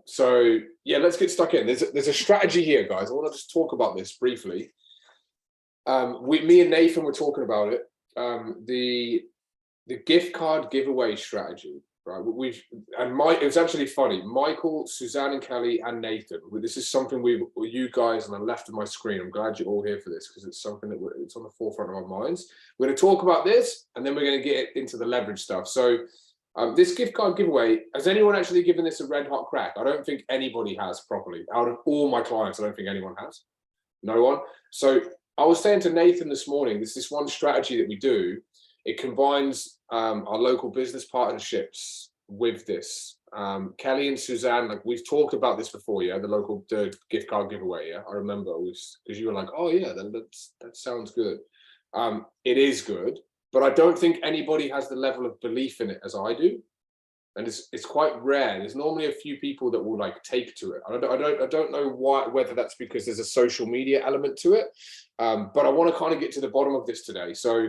So yeah, let's get stuck in. There's a strategy here, guys. I want to just talk about this briefly. Me and Nathan were talking about it. The gift card giveaway strategy, right? It was actually funny. Michael, Suzanne, and Kelly, and Nathan. This is something you guys on the left of my screen. I'm glad you're all here for this because it's something that it's on the forefront of our minds. We're going to talk about this, and then we're going to get into the leverage stuff. So, this gift card giveaway, has anyone actually given this a red hot crack? I don't think anybody has properly. Out of all my clients, I don't think anyone has. No one. So I was saying to Nathan this morning, there's this one strategy that we do. It combines our local business partnerships with this. Kelly and Suzanne, like we've talked about this before, yeah, the gift card giveaway, yeah. I remember because you were like, oh yeah, that sounds good. It is good, but I don't think anybody has the level of belief in it as I do, and it's quite rare. There's normally a few people that will like take to it. I don't know whether that's because there's a social media element to it, but I want to kind of get to the bottom of this today. So.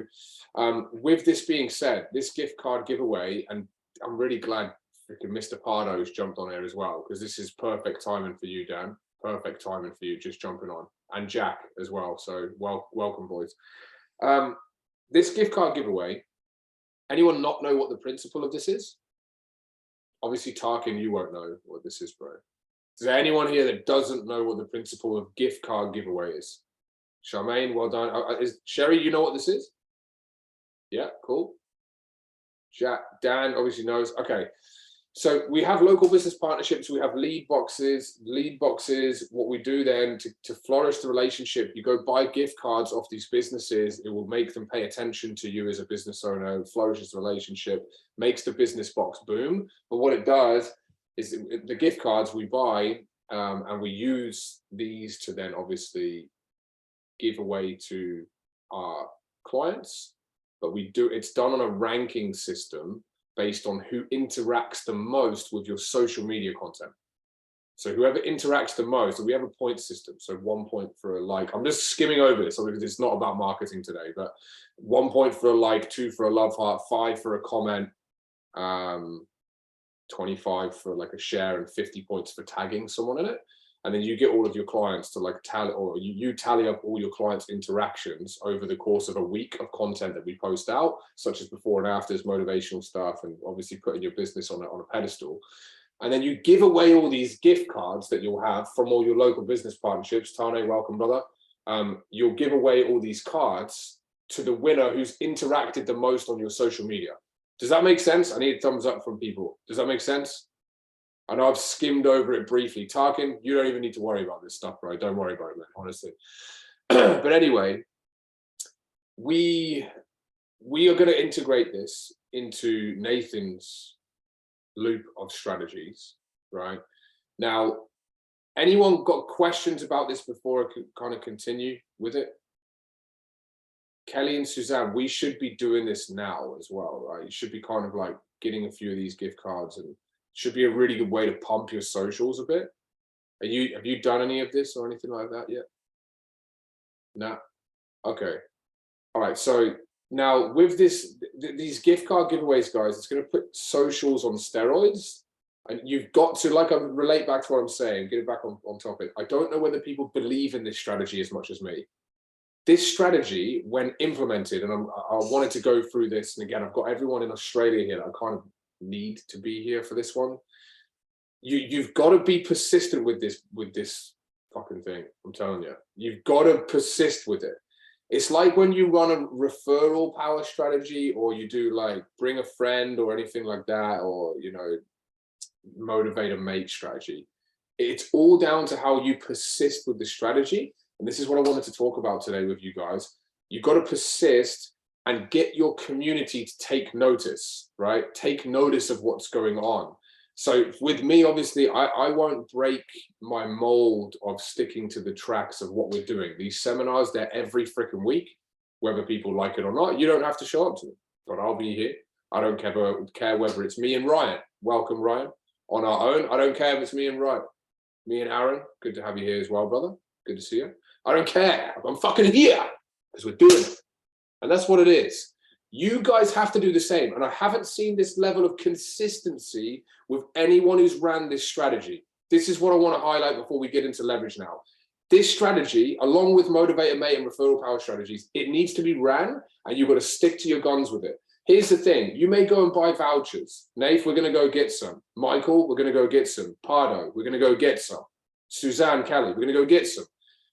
With this being said, this gift card giveaway, and I'm really glad freaking Mr. Pardo's jumped on here as well, because this is perfect timing for you, Dan. Perfect timing for you, just jumping on. And Jack as well. So welcome, boys. This gift card giveaway, anyone not know what the principle of this is? Obviously, Tarkin, you won't know what this is, bro. Is there anyone here that doesn't know what the principle of gift card giveaway is? Charmaine, well done. Sherry, you know what this is? Yeah, cool. Jack, Dan obviously knows. Okay, so we have local business partnerships. We have lead boxes. Lead boxes, what we do then to flourish the relationship, you go buy gift cards off these businesses. It will make them pay attention to you as a business owner, flourishes the relationship, makes the business box boom. But what it does is the gift cards we buy, and we use these to then obviously give away to our clients. But it's done on a ranking system based on who interacts the most with your social media content. So whoever interacts the most, we have a point system. So 1 point for a like. I'm just skimming over this because it's not about marketing today, but 1 point for a like, 2 for a love heart, 5 for a comment, 25 for like a share, and 50 points for tagging someone in it. And then you get all of your clients to like tally, or you tally up all your clients' interactions over the course of a week of content that we post out, such as before and afters, motivational stuff, and obviously putting your business on a pedestal. And then you give away all these gift cards that you'll have from all your local business partnerships. Tane, welcome, brother. You'll give away all these cards to the winner who's interacted the most on your social media. Does that make sense? I need a thumbs up from people. Does that make sense? I know I've skimmed over it briefly. Tarkin, you don't even need to worry about this stuff, bro. Don't worry about it, man, honestly. But anyway, we are going to integrate this into Nathan's loop of strategies, right? Now, anyone got questions about this before I could kind of continue with it? Kelly and Suzanne, we should be doing this now as well, right? You should be kind of like getting a few of these gift cards, and should be a really good way to pump your socials a bit. Have you done any of this or anything like that yet? No. Okay. All right. So now with these gift card giveaways, guys, it's going to put socials on steroids, and you've got to, like, I relate back to what I'm saying, get it back on topic. I don't know whether people believe in this strategy as much as me. This strategy, when implemented, and I wanted to go through this, and again, I've got everyone in Australia here that I kind of need to be here for this one. You've got to be persistent with this fucking thing. I'm telling you, you've got to persist with it. It's like when you run a referral power strategy, or you do like bring a friend or anything like that, or, you know, motivate a mate strategy. It's all down to how you persist with the strategy. And this is what I wanted to talk about today with you guys. You've got to persist and get your community to take notice, right? Take notice of what's going on. So with me, obviously, I won't break my mold of sticking to the tracks of what we're doing. These seminars, they're every freaking week, whether people like it or not. You don't have to show up to them, but I'll be here. I don't care whether it's me and Ryan. Welcome, Ryan. On our own, I don't care if it's me and Ryan. Me and Aaron, good to have you here as well, brother. Good to see you. I don't care. I'm fucking here because we're doing it. And that's what it is. You guys have to do the same. And I haven't seen this level of consistency with anyone who's ran this strategy. This is what I want to highlight before we get into leverage now. This strategy, along with motivator, mate, and referral power strategies, it needs to be ran, and you've got to stick to your guns with it. Here's the thing. You may go and buy vouchers. Nath, we're going to go get some. Michael, we're going to go get some. Pardo, we're going to go get some. Suzanne, Kelly, we're going to go get some.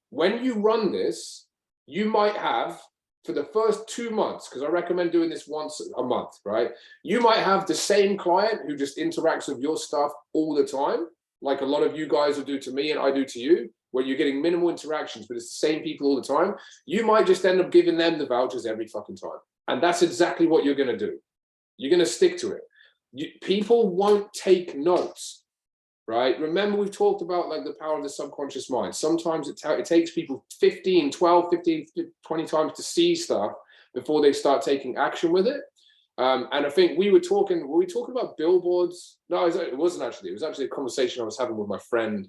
When you run this, you might have, for the first 2 months, because I recommend doing this once a month, right? You might have the same client who just interacts with your stuff all the time, like a lot of you guys will do to me and I do to you, where you're getting minimal interactions, but it's the same people all the time. You might just end up giving them the vouchers every fucking time. And that's exactly what you're going to do. You're going to stick to it. People won't take notes. Right? Remember, we've talked about like the power of the subconscious mind. Sometimes it takes people 15, 12, 15, 20 times to see stuff before they start taking action with it. And I think were we talking about billboards? No, it wasn't actually. It was actually a conversation I was having with my friend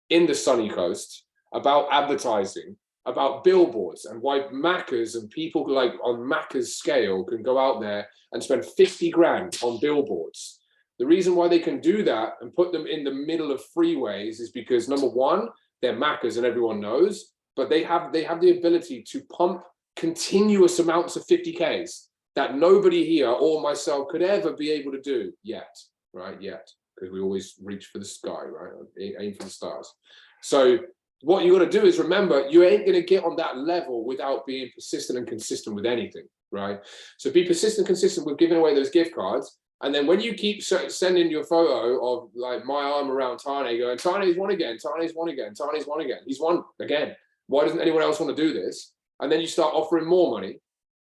in the sunny coast about advertising, about billboards, and why Maccas and people like on Macca's scale can go out there and spend 50 grand on billboards. The reason why they can do that and put them in the middle of freeways is because, number one, they're Maccas and everyone knows, but they have the ability to pump continuous amounts of 50Ks that nobody here or myself could ever be able to do yet, right? Yet, because we always reach for the sky, right? Aim for the stars. So what you got to do is remember, you ain't going to get on that level without being persistent and consistent with anything, right? So be persistent and consistent with giving away those gift cards. And then when you keep sending your photo of like my arm around Tane going, Tane's won again, Tane's won again, Tane's won again. He's won again. Why doesn't anyone else want to do this? And then you start offering more money,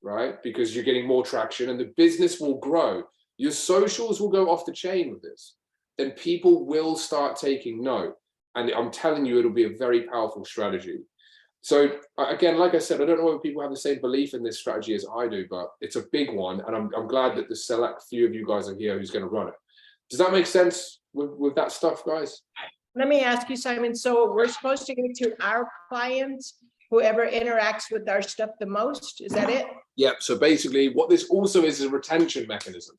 right? Because you're getting more traction and the business will grow. Your socials will go off the chain with this. Then people will start taking note. And I'm telling you, it'll be a very powerful strategy. So again, like I said, I don't know whether people have the same belief in this strategy as I do, but it's a big one. And I'm glad that the select few of you guys are here who's going to run it. Does that make sense with that stuff, guys? Let me ask you, Simon, so we're supposed to get to our clients, whoever interacts with our stuff the most, is that it? Yep. So basically what this also is a retention mechanism.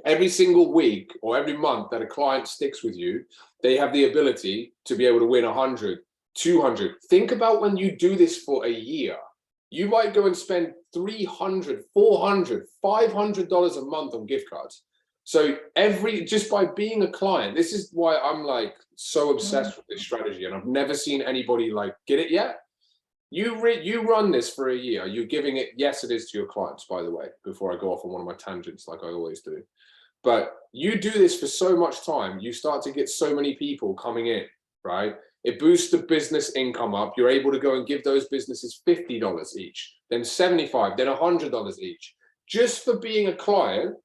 Every single week or every month that a client sticks with you, they have the ability to be able to win 100, 200. Think about when you do this for a year. You might go and spend $300, $400, $500 a month on gift cards. So just by being a client, this is why I'm like so obsessed with this strategy, and I've never seen anybody like get it yet. You run this for a year. You're giving it, yes, it is to your clients, by the way, before I go off on one of my tangents like I always do. But you do this for so much time, you start to get so many people coming in, right? It boosts the business income up. You're able to go and give those businesses $50 each, then $75, then $100 each, just for being a client,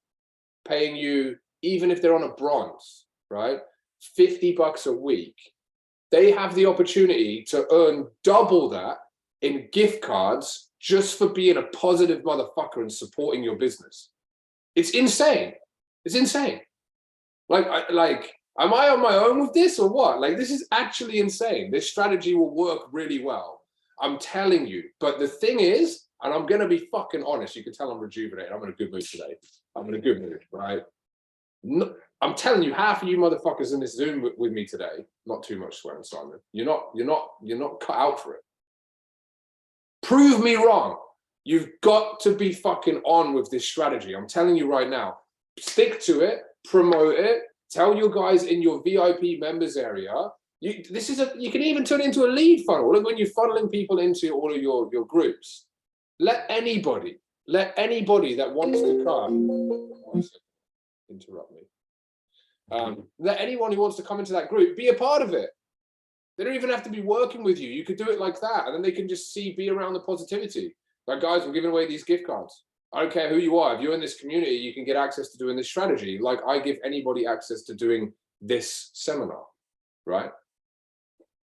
paying you, even if they're on a bronze, right? $50 a week. They have the opportunity to earn double that in gift cards just for being a positive motherfucker and supporting your business. It's insane. It's insane. Am I on my own with this or what? Like, this is actually insane. This strategy will work really well. I'm telling you. But the thing is, and I'm going to be fucking honest, you can tell I'm rejuvenated. I'm in a good mood today. I'm in a good mood, right? No, I'm telling you, half of you motherfuckers in this Zoom with me today, not too much swearing, Simon. You're not cut out for it. Prove me wrong. You've got to be fucking on with this strategy. I'm telling you right now. Stick to it, promote it, tell your guys in your VIP members area. You can even turn it into a lead funnel. Look, when you're funneling people into all of your groups, let anybody that wants to come, interrupt me. Let anyone who wants to come into that group be a part of it. They don't even have to be working with you. You could do it like that, and then they can just be around the positivity. Like, guys, we're giving away these gift cards. I don't care who you are. If you're in this community, you can get access to doing this strategy. Like I give anybody access to doing this seminar, right?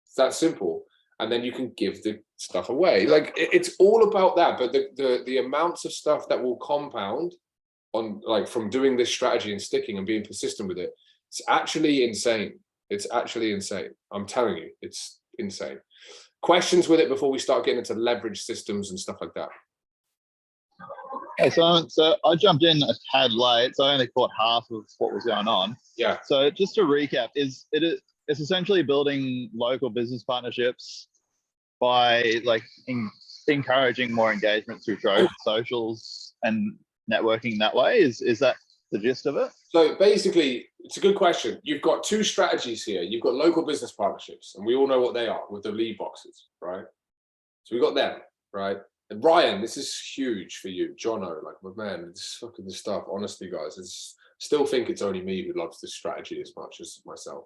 It's that simple. And then you can give the stuff away. Like it's all about that. But the amounts of stuff that will compound on like from doing this strategy and sticking and being persistent with it, it's actually insane. It's actually insane. I'm telling you, it's insane. Questions with it before we start getting into leverage systems and stuff like that? Hey, so I jumped in a tad late, so I only caught half of what was going on. Yeah. So just to recap, it's essentially building local business partnerships by like encouraging more engagement through socials and networking that way. Is that the gist of it? So basically, it's a good question. You've got two strategies here. You've got local business partnerships, and we all know what they are with the lead boxes, right? So we've got them, right? And Ryan, this is huge for you. Jono, like, my man, this stuff, honestly, guys, still think it's only me who loves this strategy as much as myself.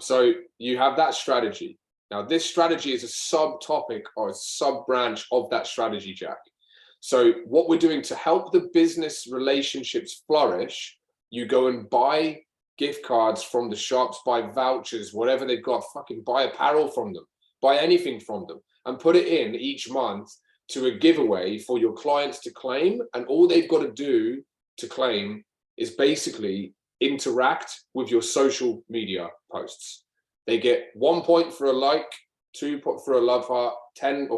So you have that strategy. Now, this strategy is a subtopic or a sub-branch of that strategy, Jack. So what we're doing to help the business relationships flourish, you go and buy gift cards from the shops, buy vouchers, whatever they've got, fucking buy apparel from them, buy anything from them, and put it in each month to a giveaway for your clients to claim. And all they've got to do to claim is basically interact with your social media posts. They get 1 point for a like, 2 points for a love heart, 10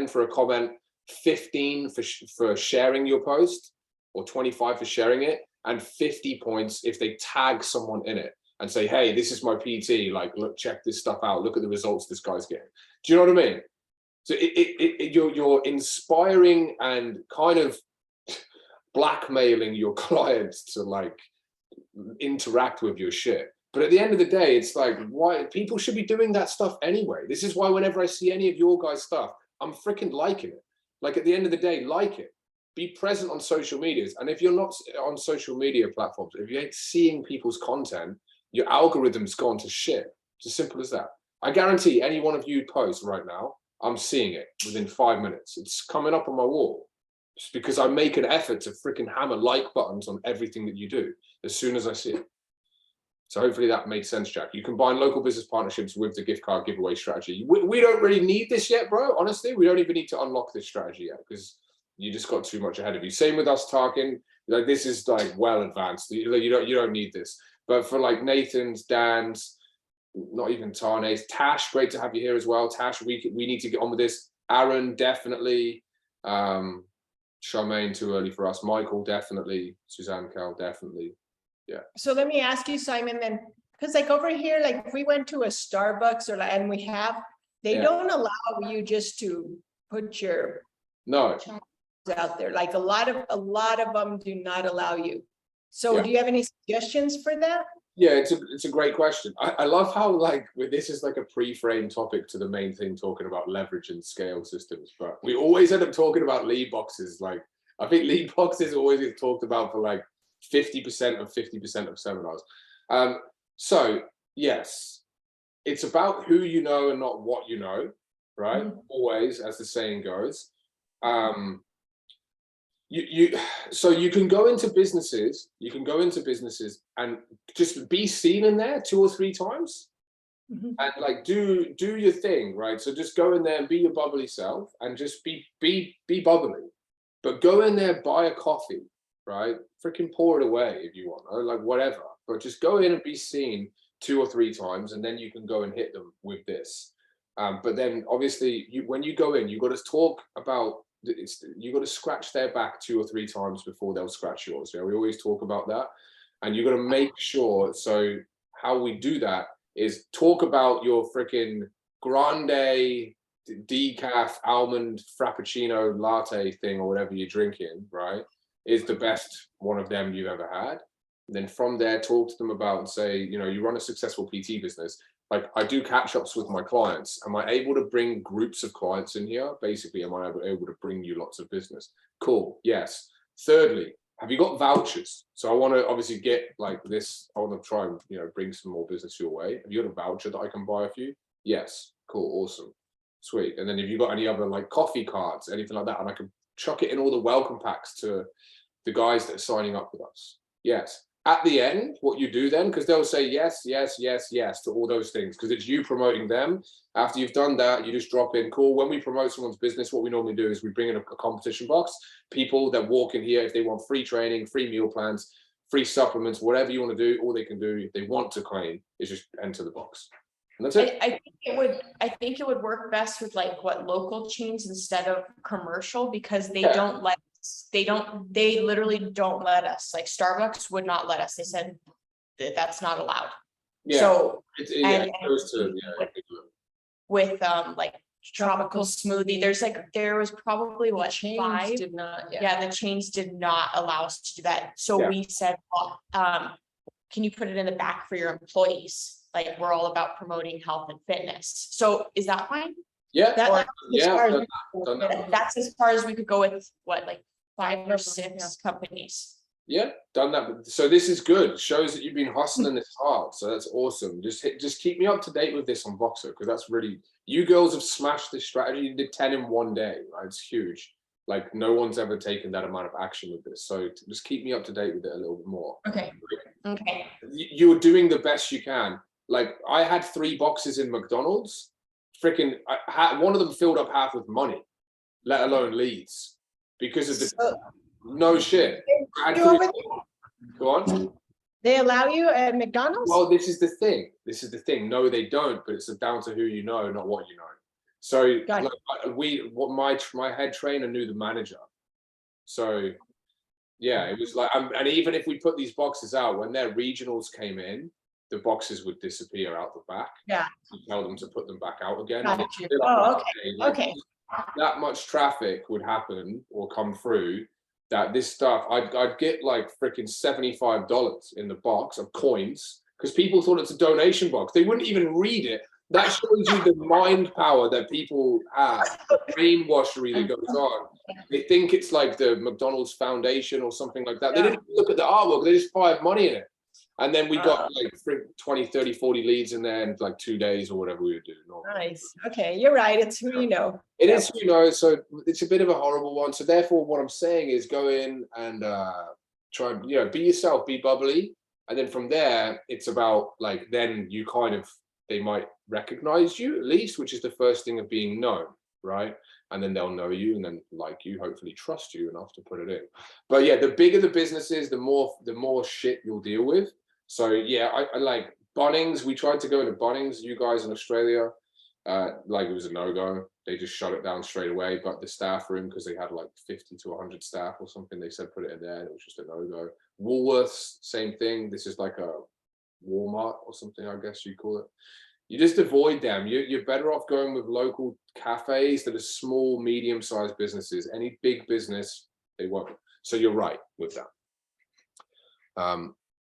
for a comment, 15 for sharing your post, or 25 for sharing it, and 50 points if they tag someone in it and say, hey, this is my PT, like, look, check this stuff out, look at the results this guy's getting. Do you know what I mean? So you're inspiring and kind of blackmailing your clients to like interact with your shit. But at the end of the day, it's like, why people should be doing that stuff anyway. This is why whenever I see any of your guys' stuff, I'm freaking liking it. Like, at the end of the day, like it. Be present on social medias. And if you're not on social media platforms, if you ain't seeing people's content, your algorithm's gone to shit. It's as simple as that. I guarantee any one of you posts right now, I'm seeing it within 5 minutes. It's coming up on my wall. Just because I make an effort to freaking hammer like buttons on everything that you do as soon as I see it. So hopefully that made sense, Jack. You combine local business partnerships with the gift card giveaway strategy. We don't really need this yet, bro. Honestly, we don't even need to unlock this strategy yet because you just got too much ahead of you. Same with us talking. Like, this is like well advanced. You don't need this. But for like Nathan's, Dan's, not even Tane's, Tash, great to have you here as well. Tash, we need to get on with this. Aaron, definitely. Charmaine, too early for us. Michael, definitely. Suzanne, Cal, definitely. Yeah. So let me ask you, Simon, then, because like over here, like if we went to a Starbucks or and we have, they don't allow you just to put your out there. Like a lot of them do not allow you. So do you have any suggestions for that? Yeah, it's a great question. I love how like this is like a pre-framed topic to the main thing, talking about leverage and scale systems, but we always end up talking about lead boxes. Like, I think lead boxes always get talked about for like 50% of seminars. So yes, it's about who you know and not what you know, right? Always, as the saying goes. So you can go into businesses, and just be seen in there 2 or 3 times, and like do your thing, right? So just go in there and be your bubbly self, and just be bubbly, but go in there, buy a coffee, right? Freaking pour it away if you want, or like whatever, but just go in and be seen 2 or 3 times, and then you can go and hit them with this. But then obviously when you go in, you got to talk about you got to scratch their back 2 or 3 times before they'll scratch yours. Yeah, we always talk about that, and you got to make sure. So how we do that is talk about your freaking grande decaf almond frappuccino latte thing, or whatever you're drinking, right, is the best one of them you've ever had. And then from there, talk to them about and say, you know, you run a successful PT business. Like, I do catch-ups with my clients. Am I able to bring groups of clients in here? Basically, am I able to bring you lots of business? Cool, yes. Thirdly, have you got vouchers? So I want to obviously get like this. I want to try and, you know, bring some more business your way. Have you got a voucher that I can buy for you? Yes. Cool, awesome, sweet. And then if you've got any other like coffee cards, anything like that, and I can chuck it in all the welcome packs to the guys that are signing up with us. Yes. At the end, what you do then, because they'll say yes, yes, yes, yes to all those things, because it's you promoting them. After you've done that, you just drop in, cool. When we promote someone's business, what we normally do is we bring in a competition box. People that walk in here, if they want free training, free meal plans, free supplements, whatever you want to do, all they can do if they want to claim is just enter the box. And that's it. I think it would work best with like local chains instead of commercial, because they don't let they literally don't let us, like Starbucks would not let us. They said that that's not allowed. Yeah. So, Yeah, and it goes to, with like tropical smoothie, there was probably what, Chains 5? did not, Yeah, the chains did not allow us to do that. So Yeah. we said, well, can you put it in the back for your employees? Like, we're all about promoting health and fitness. So is that fine? yeah, That- yeah. That's as far as we could go with what, like 5 or 6 companies. Yeah, done that. So this is good. It shows that you've been hustling this hard. So that's awesome. Just keep me up to date with this on Voxer, because that's really, you girls have smashed this strategy. You did 10 in one day, right? It's huge. Like, no one's ever taken that amount of action with this. So just keep me up to date with it a little bit more. Okay. Okay. You're doing the best you can. Like, I had 3 boxes in McDonald's. Freaking, one of them filled up half with money, let alone leads, because of the no shit. Go on. They allow you at McDonald's? Well, this is the thing. No, they don't, but it's down to who you know, not what you know. So like, my head trainer knew the manager. So yeah, it was like, and even if we put these boxes out, when their regionals came in, the boxes would disappear out the back. Yeah. You tell them to put them back out again. Gotcha. Oh, okay. Okay. That much traffic would happen or come through that this stuff, I'd get like freaking $75 in the box of coins, because people thought it's a donation box. They wouldn't even read it. That shows you the mind power that people have, the brainwashery that goes on. They think it's like the McDonald's Foundation or something like that. They didn't look at the artwork, they just fired money in it. And then we got like 20, 30, 40 leads in there in like 2 days or whatever we would do. Nice. Okay, you're right. It's who you know. It is who you know, so it's a bit of a horrible one. So therefore, what I'm saying is go in and try, be yourself, be bubbly. And then from there, it's about like, then you kind of, they might recognize you at least, which is the first thing of being known, right? And then they'll know you and then like you, hopefully trust you enough to put it in. But yeah, the bigger the business is, the more shit you'll deal with. So yeah, I like Bunnings. We tried to go into Bunnings, you guys in Australia, like it was a no-go. They just shut it down straight away. But the staff room, because they had like 50 to 100 staff or something, they said put it in there, and it was just a no-go. Woolworths, same thing. This is like a Walmart or something, I guess you call it. You just avoid them. You're better off going with local cafes that are small, medium-sized businesses. Any big business, they won't. So you're right with that.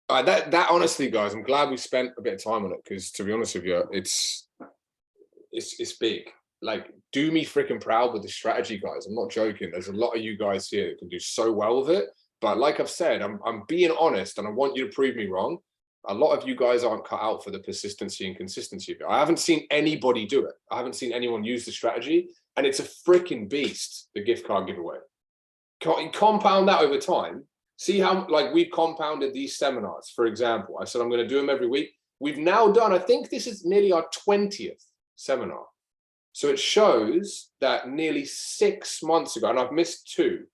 That honestly, guys, I'm glad we spent a bit of time on it, because to be honest with you, it's big. Like, do me freaking proud with the strategy, guys. I'm not joking. There's a lot of you guys here that can do so well with it. But like I've said, I'm being honest, and I want you to prove me wrong. A lot of you guys aren't cut out for the persistency and consistency of it. I haven't seen anybody do it. I haven't seen anyone use the strategy, and it's a freaking beast, the gift card giveaway. Compound that over time. See how, like, we've compounded these seminars, for example. I said I'm going to do them every week. We've now done, I think this is nearly our 20th seminar. So it shows that nearly 6 months ago, and I've missed 2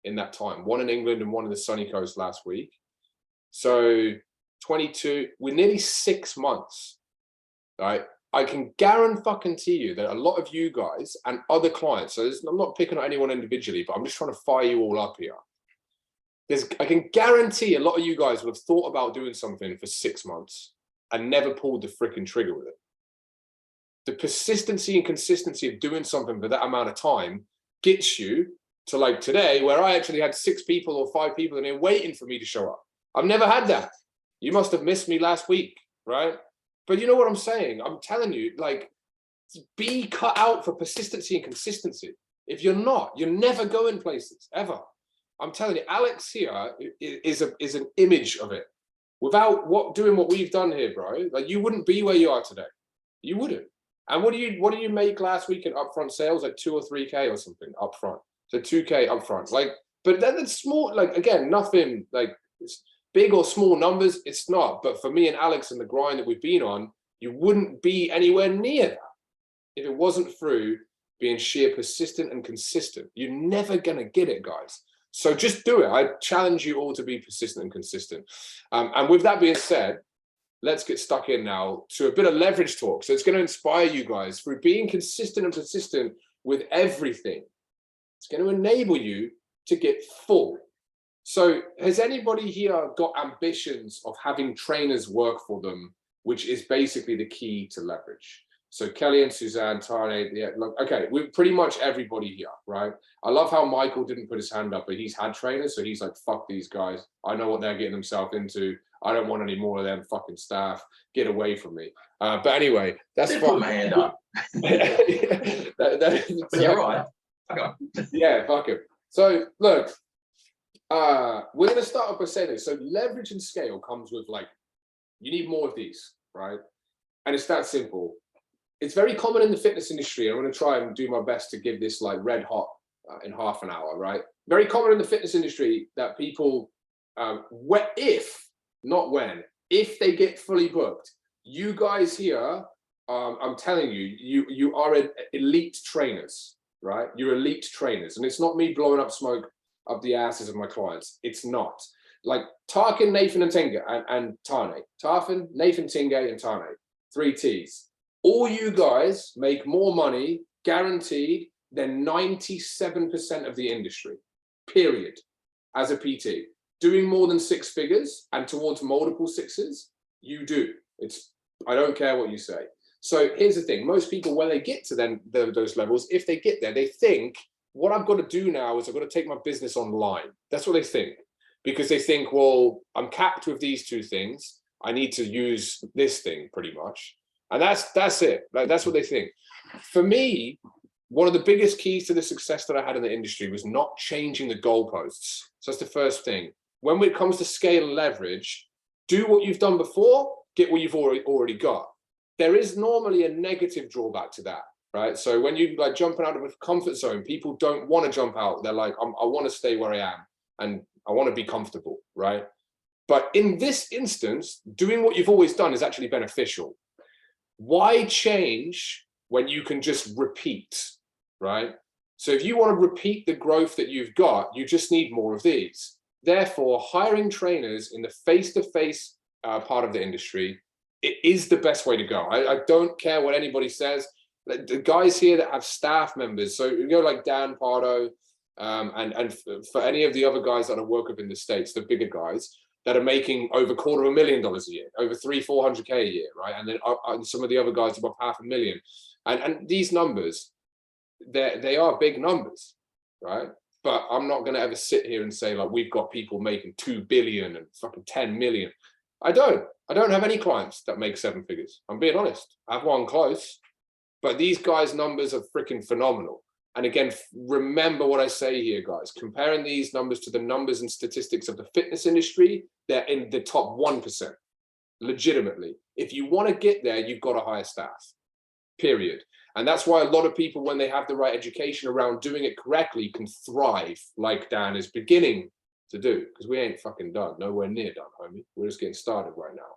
in that time, one in England and one in the sunny coast last week. So 22, we're nearly 6 months, right? I can guarantee you that a lot of you guys and other clients, so I'm not picking on anyone individually, but I'm just trying to fire you all up here. I can guarantee a lot of you guys will have thought about doing something for 6 months and never pulled the freaking trigger with it. The persistency and consistency of doing something for that amount of time gets you to like today, where I actually had 6 people or 5 people in here waiting for me to show up. I've never had that. You must have missed me last week, right? But you know what I'm saying? I'm telling you, like, be cut out for persistency and consistency. If you're not, you're never going places, ever. I'm telling you, Alex here is an image of it. Without doing what we've done here, bro, like, you wouldn't be where you are today. You wouldn't. And what do you make last week in upfront sales? Like 2 or 3K or something upfront. So 2K upfront. Like, but then it's small, like, again, nothing like it's big or small numbers, it's not. But for me and Alex and the grind that we've been on, you wouldn't be anywhere near that if it wasn't through being sheer persistent and consistent. You're never gonna get it, guys. So just do it. I challenge you all to be persistent and consistent. And with that being said, let's get stuck in now to a bit of leverage talk. So it's going to inspire you guys through being consistent and persistent with everything. It's going to enable you to get full. So has anybody here got ambitions of having trainers work for them, which is basically the key to leverage? So Kelly and Suzanne, Tane, yeah, look, okay, we're pretty much everybody here, right? I love how Michael didn't put his hand up, but he's had trainers, so he's like, fuck these guys. I know what they're getting themselves into. I don't want any more of them fucking staff. Get away from me. But anyway, that's Put my hand up. You're right. Yeah, fuck it. So look, we're going to start off by saying this. So leverage and scale comes with like, you need more of these, right? And it's that simple. It's very common in the fitness industry. I'm going to try and do my best to give this like red hot in half an hour, right? Very common in the fitness industry that people, if, not when, if they get fully booked, you guys here, I'm telling you, you are elite trainers, right? You're elite trainers. And it's not me blowing up smoke up the asses of my clients. It's not. Like Tarkin, Nathan, and Tinga, and Tane. Tarfin, Nathan, Tinga, and Tane. 3 Ts. All you guys make more money, guaranteed, than 97% of the industry, period, as a PT. Doing more than 6 figures and towards multiple sixes, you do. I don't care what you say. So here's the thing. Most people, when they get to those levels, if they get there, they think, what I've got to do now is I've got to take my business online. That's what they think. Because they think, well, I'm capped with these 2 things. I need to use this thing pretty much. And that's it. Like, that's what they think. For me, one of the biggest keys to the success that I had in the industry was not changing the goalposts. So that's the first thing. When it comes to scale and leverage, do what you've done before, get what you've already got. There is normally a negative drawback to that, right? So when you like jumping out of a comfort zone, people don't want to jump out. They're like, I want to stay where I am and I want to be comfortable, right? But in this instance, doing what you've always done is actually beneficial. Why change when you can just repeat, right? So if you want to repeat the growth that you've got, you just need more of these. Therefore, hiring trainers in the face-to-face part of the industry, it is the best way to go. I don't care what anybody says. The guys here that have staff members, so you go like Dan Pardo, and for any of the other guys that I work with in the States, the bigger guys, that are making over $250,000 a year, over 300-400K a year, right? And then some of the other guys above $500,000. And these numbers, they are big numbers, right? But I'm not going to ever sit here and say like we've got people making 2 billion and fucking 10 million. I don't have any clients that make 7 figures. I'm being honest. I have one close, but these guys' numbers are freaking phenomenal. And again, remember what I say here, guys. Comparing these numbers to the numbers and statistics of the fitness industry, they're in the top 1%, legitimately. If you want to get there, you've got to hire staff, period. And that's why a lot of people, when they have the right education around doing it correctly, can thrive like Dan is beginning to do, because we ain't fucking done, nowhere near done, homie. We're just getting started right now.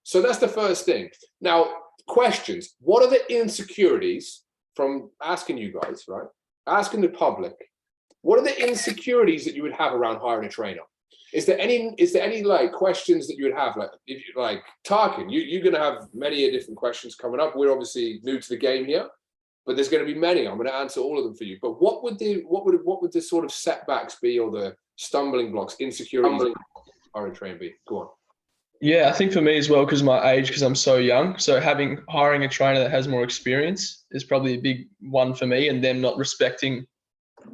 So that's the first thing. Now, questions. What are the insecurities from asking you guys, right? Asking the public, what are the insecurities that you would have around hiring a trainer? Is there any like questions that you would have? Like, if you like Tarkin, you're gonna have many different questions coming up. We're obviously new to the game here, but there's going to be many. I'm going to answer all of them for you. But what would the sort of setbacks be, or the stumbling blocks, insecurities hiring a trainer be? Go on. Yeah, I think for me as well, because my age, because I'm so young. So hiring a trainer that has more experience is probably a big one for me, and them not respecting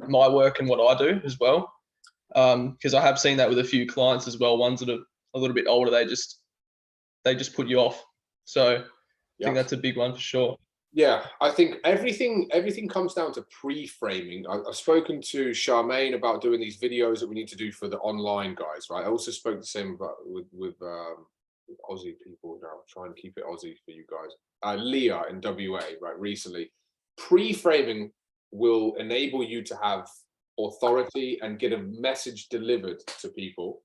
my work and what I do as well. Because I have seen that with a few clients as well. Ones that are a little bit older, they just put you off. So I think that's a big one for sure. Yeah, I think everything comes down to pre-framing. I've spoken to Charmaine about doing these videos that we need to do for the online guys, right? I also spoke the same about with Aussie people now, trying to keep it Aussie for you guys. Leah in WA, right, recently. Pre-framing will enable you to have authority and get a message delivered to people.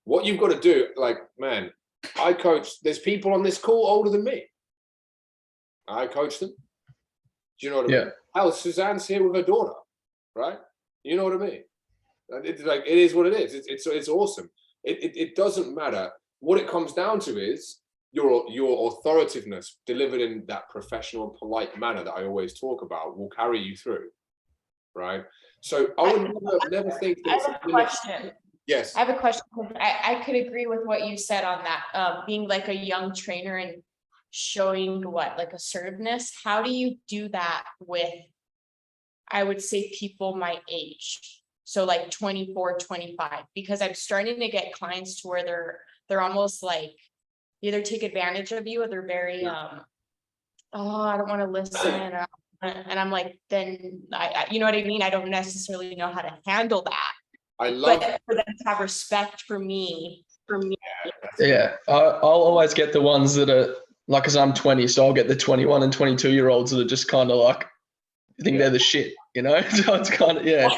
What you've got to do, like, man, I coach, there's people on this call older than me. I coach them. Do you know what I mean? Hell, Suzanne's here with her daughter, right? You know what I mean? It's like, it is what it is. It's awesome. It doesn't matter. What it comes down to is your authoritativeness delivered in that professional and polite manner that I always talk about will carry you through. right? So I would never think I that. have a question. Yes. I have a question. I could agree with what you said on that, being like a young trainer and showing like assertiveness. How do you do that with, I would say, people my age? So like 24, 25, because I'm starting to get clients to where they're almost like either take advantage of you or they're very, oh, I don't want to listen. And I'm like, then you know what I mean? I don't necessarily know how to handle that. I love But for them to have respect for me. Yeah, I'll always get the ones that are like, because I'm 20, so I'll get the 21 and 22-year-olds that are just kind of like, I think they're the shit, you know? So it's kind of, yeah.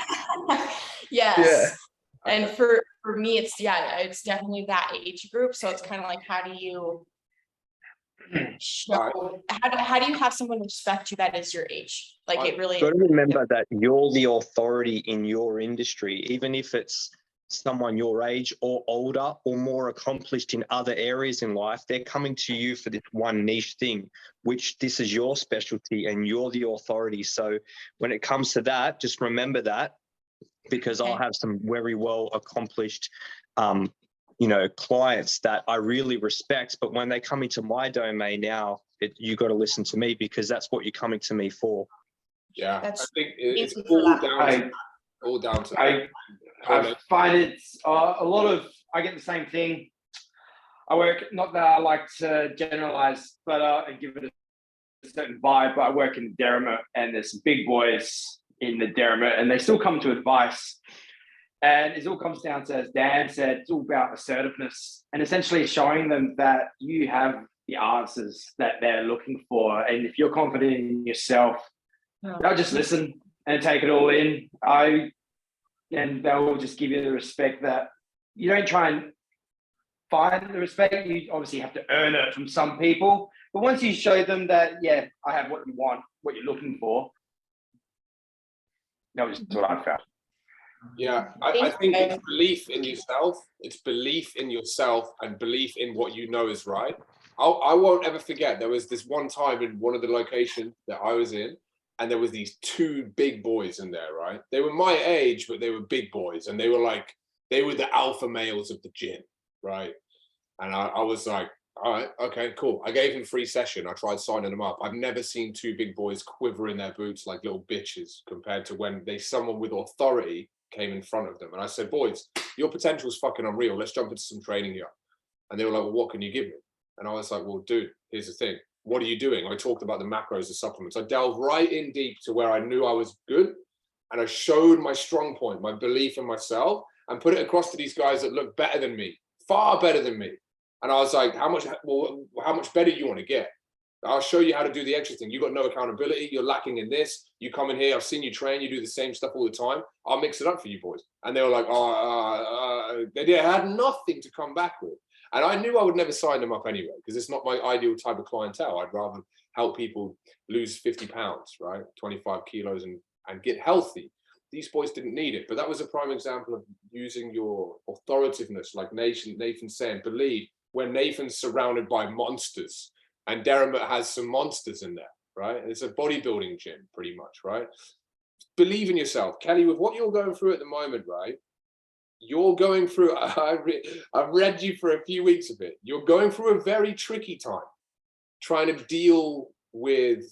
Yes. Yeah. And for me, it's definitely that age group. So it's kind of like, how do you show, how do you have someone respect you that is your age? Like it really. You've got to remember that you're the authority in your industry, even if it's someone your age or older or more accomplished in other areas in life. They're coming to you for this one niche thing, which this is your specialty and you're the authority. So when it comes to that, just remember that, because I'll have some very well accomplished clients that I really respect, but when they come into my domain now, you got to listen to me, because that's what you're coming to me for. Yeah, I think it's all down to I find it's a lot of, I get the same thing. I work, not that I like to generalize, but and give it a certain vibe, but I work in Derrimut and there's some big boys in the Derrimut and they still come to advice. And it all comes down to, as Dan said, it's all about assertiveness and essentially showing them that you have the answers that they're looking for. And if you're confident in yourself, they'll just listen and take it all in. And they'll just give you the respect that you don't try and find the respect. You obviously have to earn it from some people. But once you show them that, yeah, I have what you want, what you're looking for, that was what I felt. Yeah, I think it's belief in yourself. It's belief in yourself and belief in what you know is right. I won't ever forget, there was this one time in one of the locations that I was in, and there was these two big boys in there, right? They were my age, but they were big boys, and they were the alpha males of the gym, right? And I was like, all right, okay, cool. I gave him free session. I tried signing them up. I've never seen two big boys quiver in their boots like little bitches compared to when someone with authority came in front of them. And I said, boys, your potential is fucking unreal. Let's jump into some training here. And they were like, well, what can you give me? And I was like, well, dude, here's the thing. What are you doing? I talked about the macros, the supplements. I delved right in deep to where I knew I was good. And I showed my strong point, my belief in myself, and put it across to these guys that look better than me, far better than me. And I was like, how much better do you want to get? I'll show you how to do the extra thing. You got no accountability. You're lacking in this. You come in here. I've seen you train. You do the same stuff all the time. I'll mix it up for you boys. And they were like, they had nothing to come back with. And I knew I would never sign them up anyway, because it's not my ideal type of clientele. I'd rather help people lose 50 pounds, right? 25 kilos and get healthy. These boys didn't need it. But that was a prime example of using your authoritativeness, like Nathan's saying, believe, when Nathan's surrounded by monsters. And Derrimut has some monsters in there, right? It's a bodybuilding gym, pretty much, right? Believe in yourself. Kelly, with what you're going through at the moment, right? You're going through, I've read you for a few weeks of it. You're going through a very tricky time, trying to deal with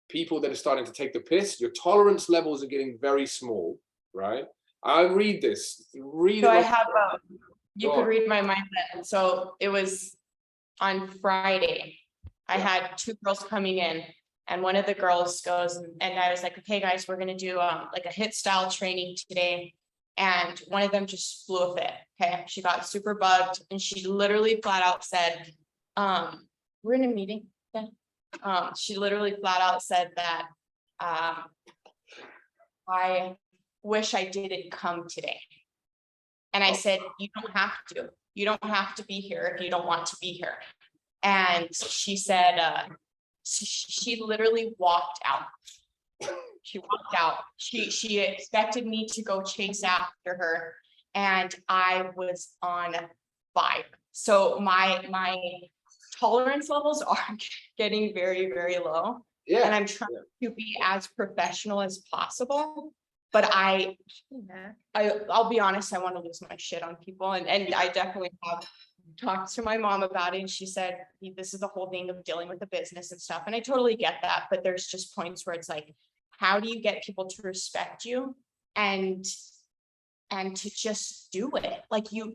people that are starting to take the piss. Your tolerance levels are getting very small, right? I read this. So I have, you could read my mind then. So it was on Friday. I had two girls coming in, and one of the girls goes, and I was like, okay, guys, we're going to do like a HIIT style training today. And one of them just flew a fit. Okay. She got super bugged and she literally flat out said, we're in a meeting. Yeah. She literally flat out said that, I wish I didn't come today. And I said, you don't have to. You don't have to be here if you don't want to be here. And she said, she literally walked out. She walked out. She expected me to go chase after her, and I was on fire. So my tolerance levels are getting very, very low. Yeah. And I'm trying to be as professional as possible. But I'll be honest, I want to lose my shit on people, and I definitely have talked to my mom about it, and she said, this is the whole thing of dealing with the business and stuff, and I totally get that, but there's just points where it's like, how do you get people to respect you and to just do it? Like you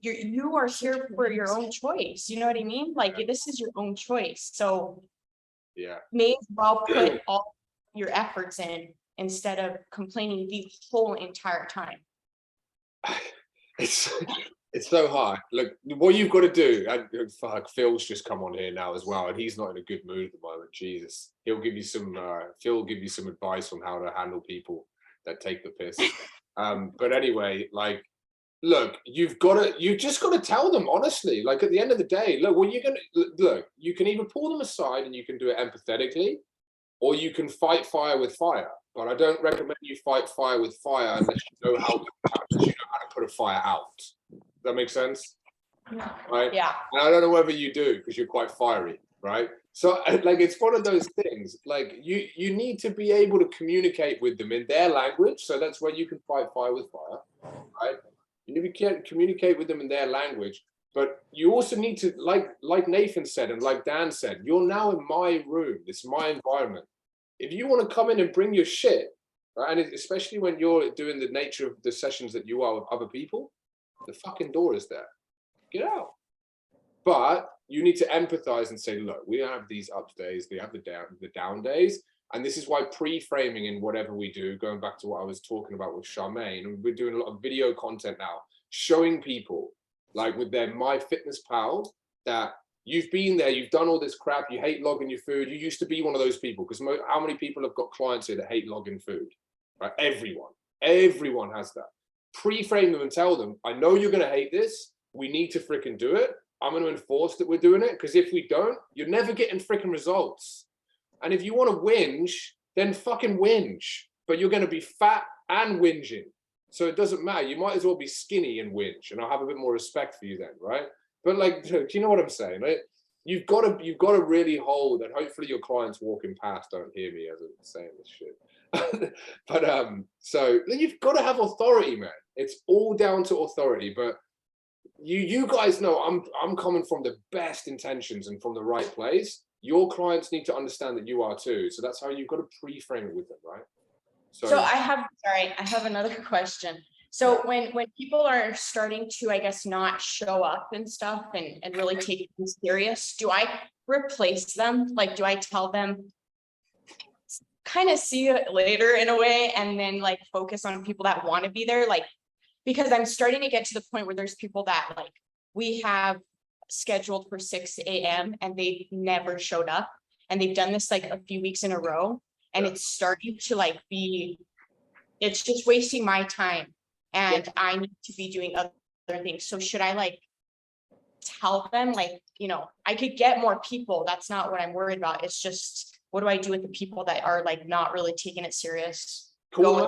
are here for your own choice, you know what I mean? Like this is your own choice, so yeah, may as well put all your efforts in instead of complaining the whole entire time. It's so hard. Look, what you've got to do, and fuck, Phil's just come on here now as well, and he's not in a good mood at the moment. Jesus, he'll give you some. Phil will give you some advice on how to handle people that take the piss. But anyway, like, look, you just got to tell them honestly. Like at the end of the day, look, when you're gonna look, you can either pull them aside and you can do it empathetically, or you can fight fire with fire. But I don't recommend you fight fire with fire unless you know how to put a fire out. Does that make sense? Right? Yeah. And I don't know whether you do because you're quite fiery, right? So like it's one of those things. Like you need to be able to communicate with them in their language. So that's where you can fight fire with fire, right? You need to communicate with them in their language. But you also need to, like Nathan said and like Dan said, you're now in my room. This is my environment. If you want to come in and bring your shit, right, and especially when you're doing the nature of the sessions that you are with other people, the fucking door is there. Get out. But you need to empathize and say, look, we have these up days, we have the down days. And this is why pre-framing in whatever we do, going back to what I was talking about with Charmaine, and we're doing a lot of video content now, showing people, like with their MyFitnessPal, that you've been there, you've done all this crap, you hate logging your food. You used to be one of those people, because how many people have got clients here that hate logging food? Right? Everyone has that. Pre-frame them and tell them, I know you're going to hate this. We need to freaking do it. I'm going to enforce that we're doing it, because if we don't, you're never getting freaking results. And if you want to whinge, then fucking whinge. But you're going to be fat and whinging. So it doesn't matter. You might as well be skinny and whinge, and I'll have a bit more respect for you then, right? But like, do you know what I'm saying? Right? You've got to really hold, and hopefully your clients walking past don't hear me as I'm saying this shit. But so you've got to have authority, man. It's all down to authority. But you guys know I'm coming from the best intentions and from the right place. Your clients need to understand that you are too. So that's how you've got to pre-frame it with them, right? So I have another question. So when people are starting to, I guess, not show up and stuff and really take it serious, do I replace them? Like, do I tell them, kind of see you later in a way, and then like focus on people that want to be there? Like, because I'm starting to get to the point where there's people that like we have scheduled for 6 a.m. and they've never showed up, and they've done this like a few weeks in a row, and it's starting to like it's just wasting my time, and I need to be doing other things. So should I like tell them, like, you know, I could get more people, that's not what I'm worried about. It's just, what do I do with the people that are like not really taking it serious? You're gonna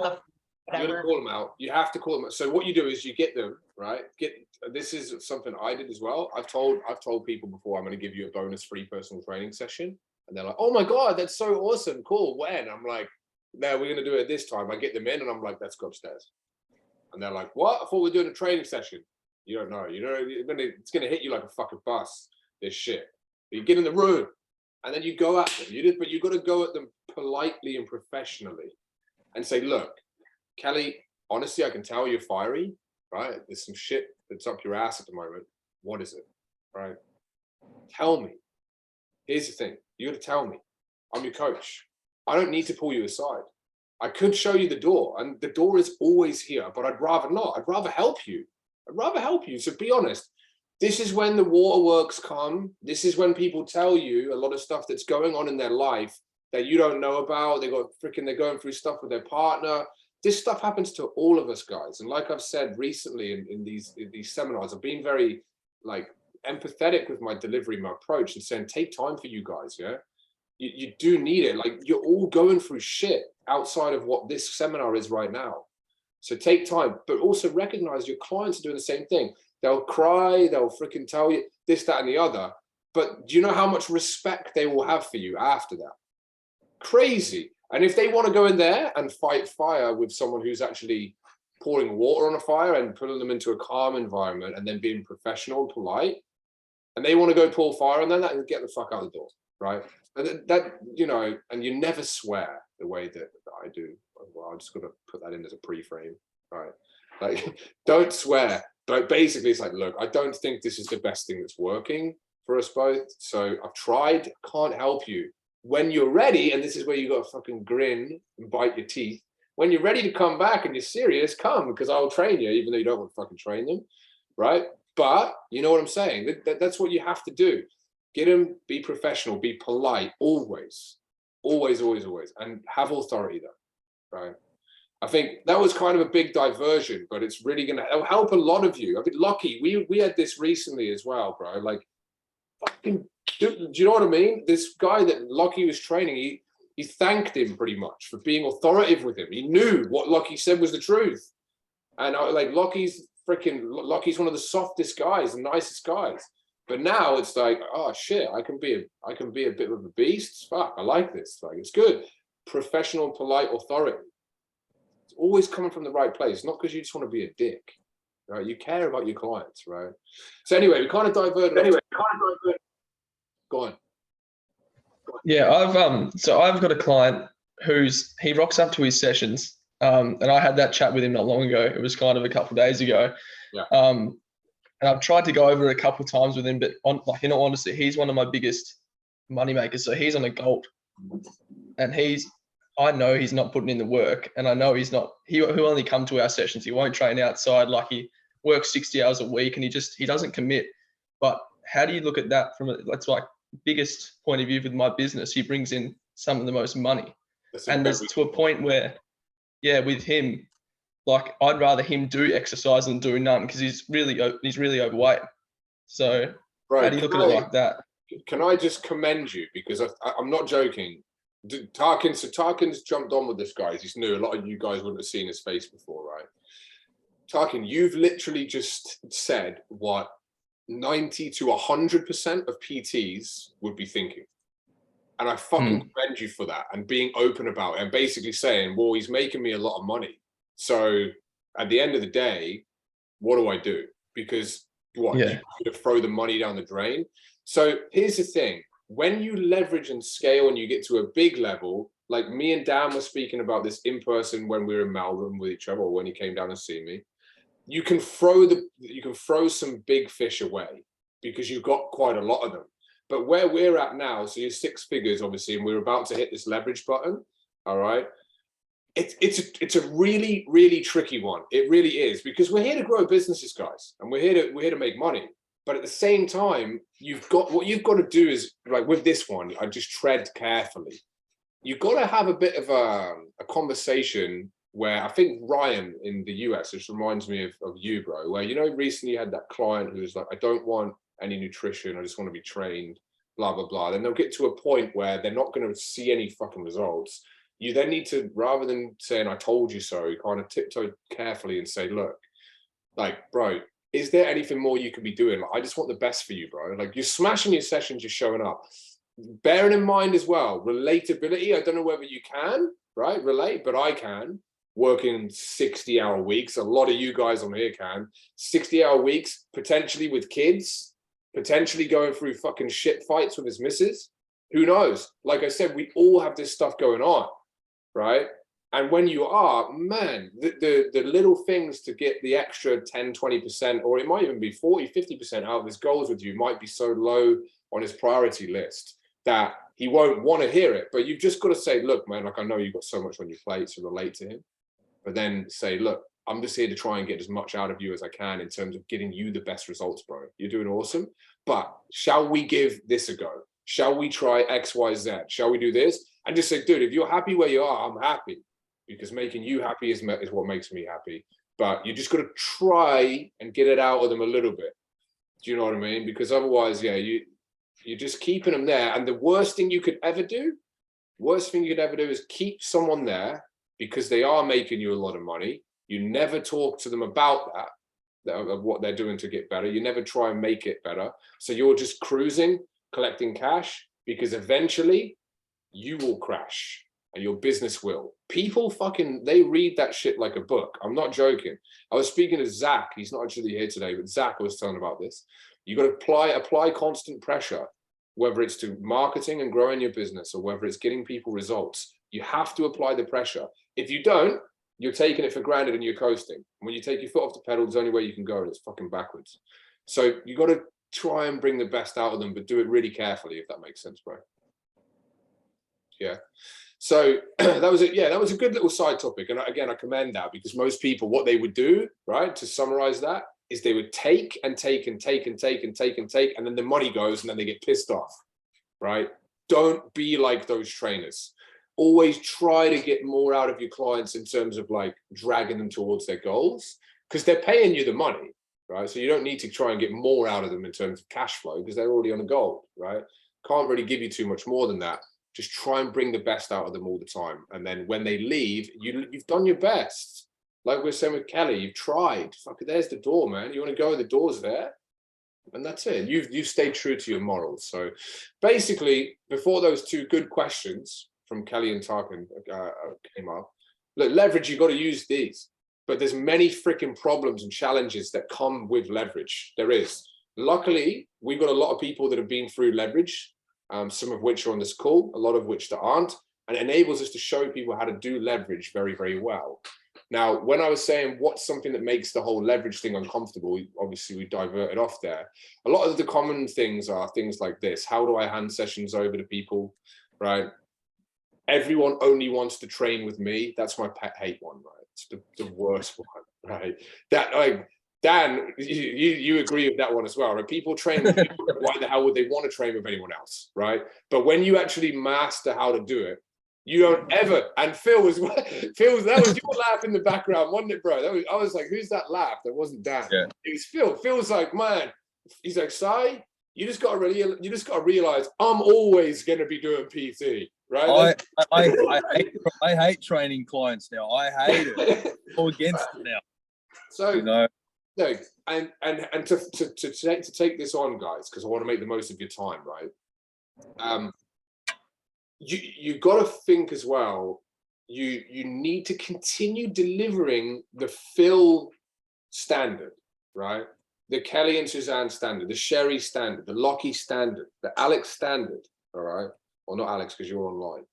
call them out. You have to call them out. So what you do is you get them, right? This is something I did as well. I've told people before, I'm going to give you a bonus free personal training session, and they're like, oh my god, that's so awesome, cool, when? I'm like, no, we're going to do it this time. I get them in and I'm like, let's go upstairs. And they're like, what? I thought we were doing a training session. You don't know, it's going to hit you like a fucking bus, this shit. But you get in the room and then you go at them. But you've got to go at them politely and professionally and say, look, Kelly, honestly, I can tell you're fiery, right? There's some shit that's up your ass at the moment. What is it, right? Tell me. Here's the thing. You got to tell me. I'm your coach. I don't need to pull you aside. I could show you the door, and the door is always here, but I'd rather not. I'd rather help you. So be honest. This is when the waterworks come. This is when people tell you a lot of stuff that's going on in their life that you don't know about. They're going through stuff with their partner. This stuff happens to all of us, guys. And like I've said recently in these seminars, I've been very like empathetic with my delivery, my approach, and saying, take time for you guys, yeah? You do need it. Like, you're all going through shit outside of what this seminar is right now. So take time, but also recognize your clients are doing the same thing. They'll cry, they'll freaking tell you this, that, and the other. But do you know how much respect they will have for you after that? Crazy. And if they want to go in there and fight fire with someone who's actually pouring water on a fire and putting them into a calm environment and then being professional and polite, and they want to go pour fire on them, that get the fuck out the door, right? And that, you know, and you never swear the way that I do. Well, I'm just gonna put that in as a pre-frame, right? Like, don't swear. But basically, it's like, look, I don't think this is the best thing that's working for us both. So I've tried, can't help you. When you're ready, and this is where you got to fucking grin and bite your teeth. When you're ready to come back and you're serious, come, because I'll train you, even though you don't want to fucking train them, right? But you know what I'm saying? That's what you have to do. Get them, be professional, be polite, always, always, always, always, and have authority though, right? I think that was kind of a big diversion, but it's really going to help a lot of you. I mean, Lockie, we had this recently as well, bro. Like, fucking, do you know what I mean? This guy that Lockie was training, he thanked him pretty much for being authoritative with him. He knew what Lockie said was the truth. And like, Lockie's one of the softest guys, the nicest guys. But now it's like, oh shit, I can be a bit of a beast. Fuck, I like this. Like, it's good. Professional, polite authority. It's always coming from the right place, not because you just want to be a dick. Right? You care about your clients, right? So anyway, we kind of diverted. Go on. Yeah, I've got a client he rocks up to his sessions, and I had that chat with him not long ago. It was kind of a couple of days ago. Yeah. And I've tried to go over it a couple of times with him, but in all honesty, he's one of my biggest money makers. So he's on a gold, and I know he's not putting in the work, and I know he'll only come to our sessions. He won't train outside. Like, he works 60 hours a week, and he doesn't commit. But how do you look at that that's like biggest point of view with my business? He brings in some of the most money, and there's to a point where, yeah, with him, like, I'd rather him do exercise than do none, because he's really overweight. So right, how do you look at it like that? Can I just commend you, because I'm not joking. Tarkin's jumped on with this guy. He's new. A lot of you guys wouldn't have seen his face before, right? Tarkin, you've literally just said what 90 to 100% of PTs would be thinking. And I fucking commend you for that, and being open about it, and basically saying, well, he's making me a lot of money. So at the end of the day, what do I do? Because you could throw the money down the drain. So here's the thing. When you leverage and scale and you get to a big level, like me and Dan were speaking about this in person when we were in Melbourne with each other, or when he came down to see me, you can throw some big fish away because you've got quite a lot of them. But where we're at now, so you're 6 figures, obviously, and we're about to hit this leverage button. All right. It's a really, really tricky one. It really is, because we're here to grow businesses, guys, and we're here to make money. But at the same time, what you've got to do is, like with this one, I just tread carefully. You've got to have a bit of a conversation where, I think Ryan in the US, which reminds me of you, bro, where, you know, recently you had that client who was like, I don't want any nutrition, I just want to be trained, blah, blah, blah. Then they'll get to a point where they're not going to see any fucking results. You then need to, rather than saying, I told you so, you kind of tiptoe carefully and say, look, like, bro, is there anything more you could be doing? Like, I just want the best for you, bro. Like, you're smashing your sessions, you're showing up. Bearing in mind as well, relatability. I don't know whether you can, right, relate, but I can. Working 60-hour weeks. A lot of you guys on here can. 60-hour weeks, potentially with kids, potentially going through fucking shit fights with his missus. Who knows? Like I said, we all have this stuff going on, right? And when you are, man, the little things to get the extra 10, 20%, or it might even be 40, 50% out of his goals with you might be so low on his priority list that he won't want to hear it. But you've just got to say, look, man, like, I know you've got so much on your plate, to relate to him. But then say, look, I'm just here to try and get as much out of you as I can in terms of getting you the best results, bro. You're doing awesome. But shall we give this a go? Shall we try X, Y, Z? Shall we do this? And just say, dude, if you're happy where you are, I'm happy. Because making you happy is what makes me happy. But you just got to try and get it out of them a little bit. Do you know what I mean? Because otherwise, yeah, you're just keeping them there. And the worst thing you could ever do is keep someone there because they are making you a lot of money. You never talk to them about that, of what they're doing to get better. You never try and make it better. So you're just cruising, collecting cash, because eventually you will crash and your business will. People they read that shit like a book. I'm not joking. I was speaking to Zach. He's not actually here today, but Zach was telling about this. You got to apply constant pressure, whether it's to marketing and growing your business or whether it's getting people results. You have to apply the pressure. If you don't, you're taking it for granted and you're coasting. When you take your foot off the pedal, the only way you can go, and it's fucking backwards. So you got to try and bring the best out of them, but do it really carefully, if that makes sense, bro. Yeah. So that was it. Yeah, that was a good little side topic. And again, I commend that, because most people, what they would do, right, to summarize that, is they would take and take and take and take and take and take, and then the money goes and then they get pissed off, right? Don't be like those trainers. Always try to get more out of your clients in terms of like dragging them towards their goals, because they're paying you the money, right? So you don't need to try and get more out of them in terms of cash flow, because they're already on a goal, right? Can't really give you too much more than that. Just try and bring the best out of them all the time. And then when they leave, you've done your best. Like we're saying with Kelly, you've tried. Fuck, there's the door, man. You want to go, the door's there. And that's it. You've stayed true to your morals. So basically, before those two good questions from Kelly and Tarkin came up, look, leverage, you've got to use these. But there's many freaking problems and challenges that come with leverage. There is. Luckily, we've got a lot of people that have been through leverage, some of which are on this call, a lot of which that aren't, and it enables us to show people how to do leverage very, very well. Now, when I was saying what's something that makes the whole leverage thing uncomfortable, obviously we diverted off there. A lot of the common things are things like this. How do I hand sessions over to people, right? Everyone only wants to train with me. That's my pet hate one, right? It's the worst one, right? That, like, Dan, you agree with that one as well, right? People train with people, why the hell would they want to train with anyone else, right? But when you actually master how to do it, you don't ever. And Phil was that was your laugh in the background, wasn't it, bro? I was like, who's that laugh? That wasn't Dan. Yeah. It was Phil. Phil's like, man, he's like, Sai, you just got to realize I'm always going to be doing PT, right? I hate training clients now. I hate it. I'm against it now. So you know. No, and to take this on, guys, because I want to make the most of your time, right? You got to think as well. You need to continue delivering the Phil standard, right? The Kelly and Suzanne standard, the Sherry standard, the Lockie standard, the Alex standard. All right, well, not Alex because you're online,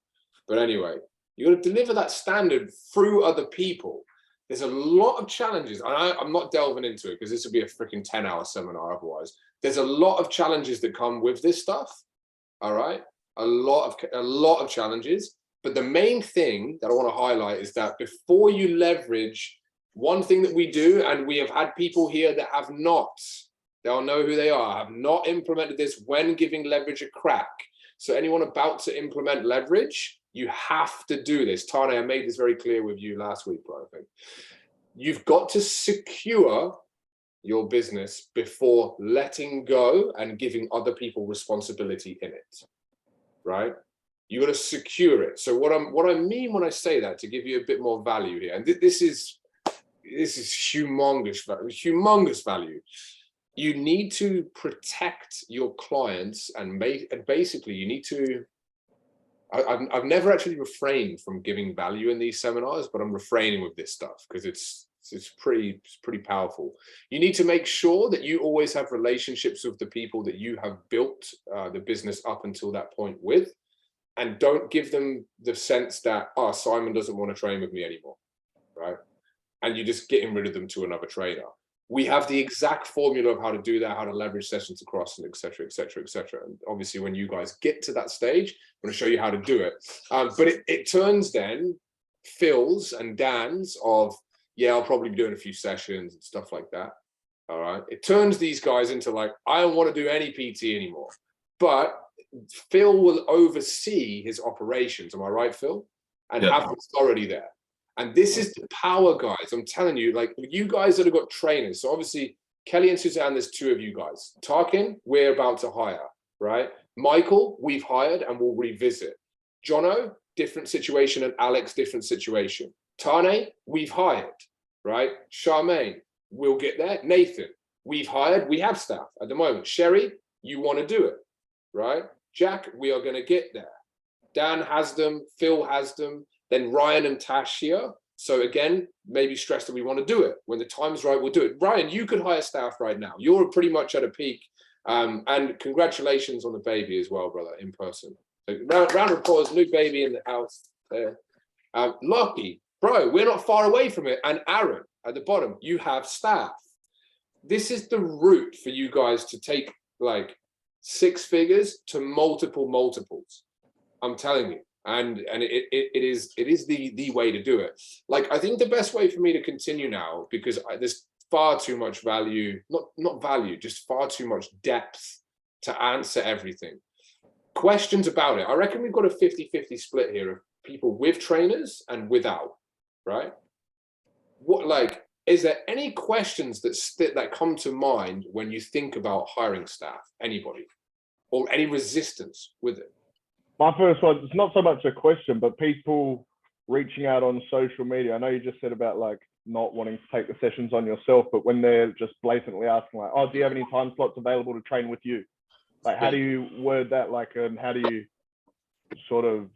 but anyway, you got to deliver that standard through other people. There's a lot of challenges, and I'm not delving into it because this would be a freaking 10-hour seminar otherwise. There's a lot of challenges that come with this stuff, all right? A lot of challenges, but the main thing that I want to highlight is that before you leverage, one thing that we do, and we have had people here that have not, they'll know who they are, have not implemented this when giving leverage a crack. So anyone about to implement leverage, you have to do this. Tane, I made this very clear with you last week, bro, I think. You've got to secure your business before letting go and giving other people responsibility in it, right? You got to secure it. So what I mean when I say that, to give you a bit more value here, and this is humongous value. You need to protect your clients and basically you need to, I've never actually refrained from giving value in these seminars, but I'm refraining with this stuff because it's pretty powerful. You need to make sure that you always have relationships with the people that you have built the business up until that point with, and don't give them the sense that, oh, Simon doesn't want to train with me anymore, right? And you're just getting rid of them to another trainer. We have the exact formula of how to do that, how to leverage sessions across, and et cetera, et cetera, et cetera. And obviously, when you guys get to that stage, I'm going to show you how to do it. But it turns then Phil's and Dan's of, yeah, I'll probably be doing a few sessions and stuff like that. All right. It turns these guys into like, I don't want to do any PT anymore. But Phil will oversee his operations. Am I right, Phil? And have authority there. And this is the power, guys. I'm telling you, like you guys that have got trainers. So obviously, Kelly and Suzanne, there's two of you guys. Tarkin, we're about to hire, right? Michael, we've hired and we'll revisit. Jono, different situation, and Alex, different situation. Tane, we've hired, right? Charmaine, we'll get there. Nathan, we've hired, we have staff at the moment. Sherry, you want to do it, right? Jack, we are going to get there. Dan has them, Phil has them, then Ryan and Tash here. So again, maybe stress that we want to do it. When the time's right, we'll do it. Ryan, you could hire staff right now. You're pretty much at a peak. And congratulations on the baby as well, brother, in person. So round of applause, new baby in the house there. Lucky, bro, we're not far away from it. And Aaron, at the bottom, you have staff. This is the route for you guys to take like 6 figures to multiples. I'm telling you. And it is the way to do it. Like, I think the best way for me to continue now, because there's far too much value, not value, just far too much depth to answer everything. Questions about it. I reckon we've got a 50-50 split here of people with trainers and without, right? What, like, is there any questions that come to mind when you think about hiring staff? Anybody? Or any resistance with it? My first one, it's not so much a question, but people reaching out on social media. I know you just said about like not wanting to take the sessions on yourself, but when they're just blatantly asking like, oh, do you have any time slots available to train with you? Like, how do you word that? Like, and how do you sort of,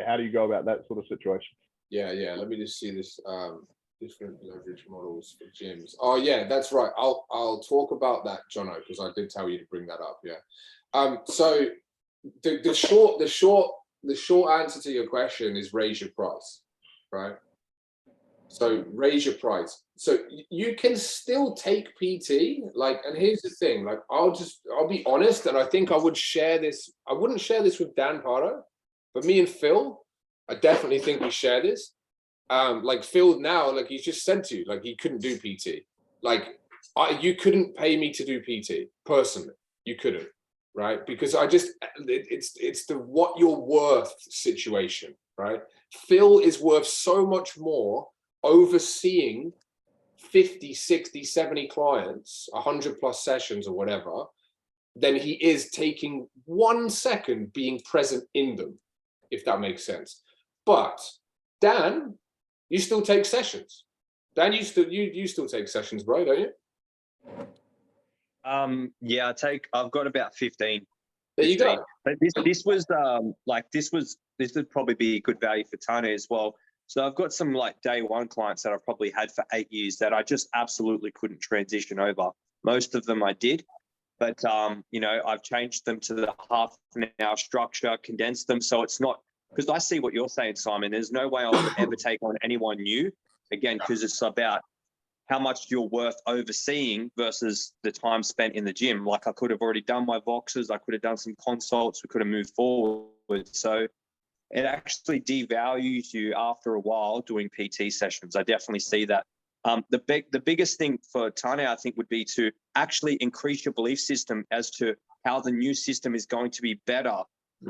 how do you go about that sort of situation? Yeah. Let me just see this. Different leverage models for gyms. Oh yeah, that's right. I'll talk about that, Jono, because I did tell you to bring that up. Yeah. So the short answer to your question is raise your price, right? So raise your price. So you can still take PT, like, and here's the thing, like, I'll be honest, and I think I wouldn't share this with Dan Pardo, but me and Phil, I definitely think we share this. Like Phil now, like he's just said to you, like he couldn't do PT. Like you couldn't pay me to do PT personally. You couldn't, right? Because it's the what you're worth situation, right? Phil is worth so much more overseeing 50, 60, 70 clients, 100 plus sessions or whatever, than he is taking 1 second being present in them, if that makes sense. But Dan, you still take sessions. Dan, you still take sessions, bro, don't you? Yeah, I've got about 15. There you go. But this would probably be good value for Tane as well. So I've got some like day one clients that I've probably had for 8 years that I just absolutely couldn't transition over. Most of them I did, but I've changed them to the half an hour structure, condensed them. So it's not, because I see what you're saying, Simon. There's no way I would ever take on anyone new again, because it's about how much you're worth overseeing versus the time spent in the gym. Like I could have already done my Voxes, I could have done some consults, we could have moved forward. So it actually devalues you after a while doing PT sessions. I definitely see that. The biggest thing for Tane, I think, would be to actually increase your belief system as to how the new system is going to be better.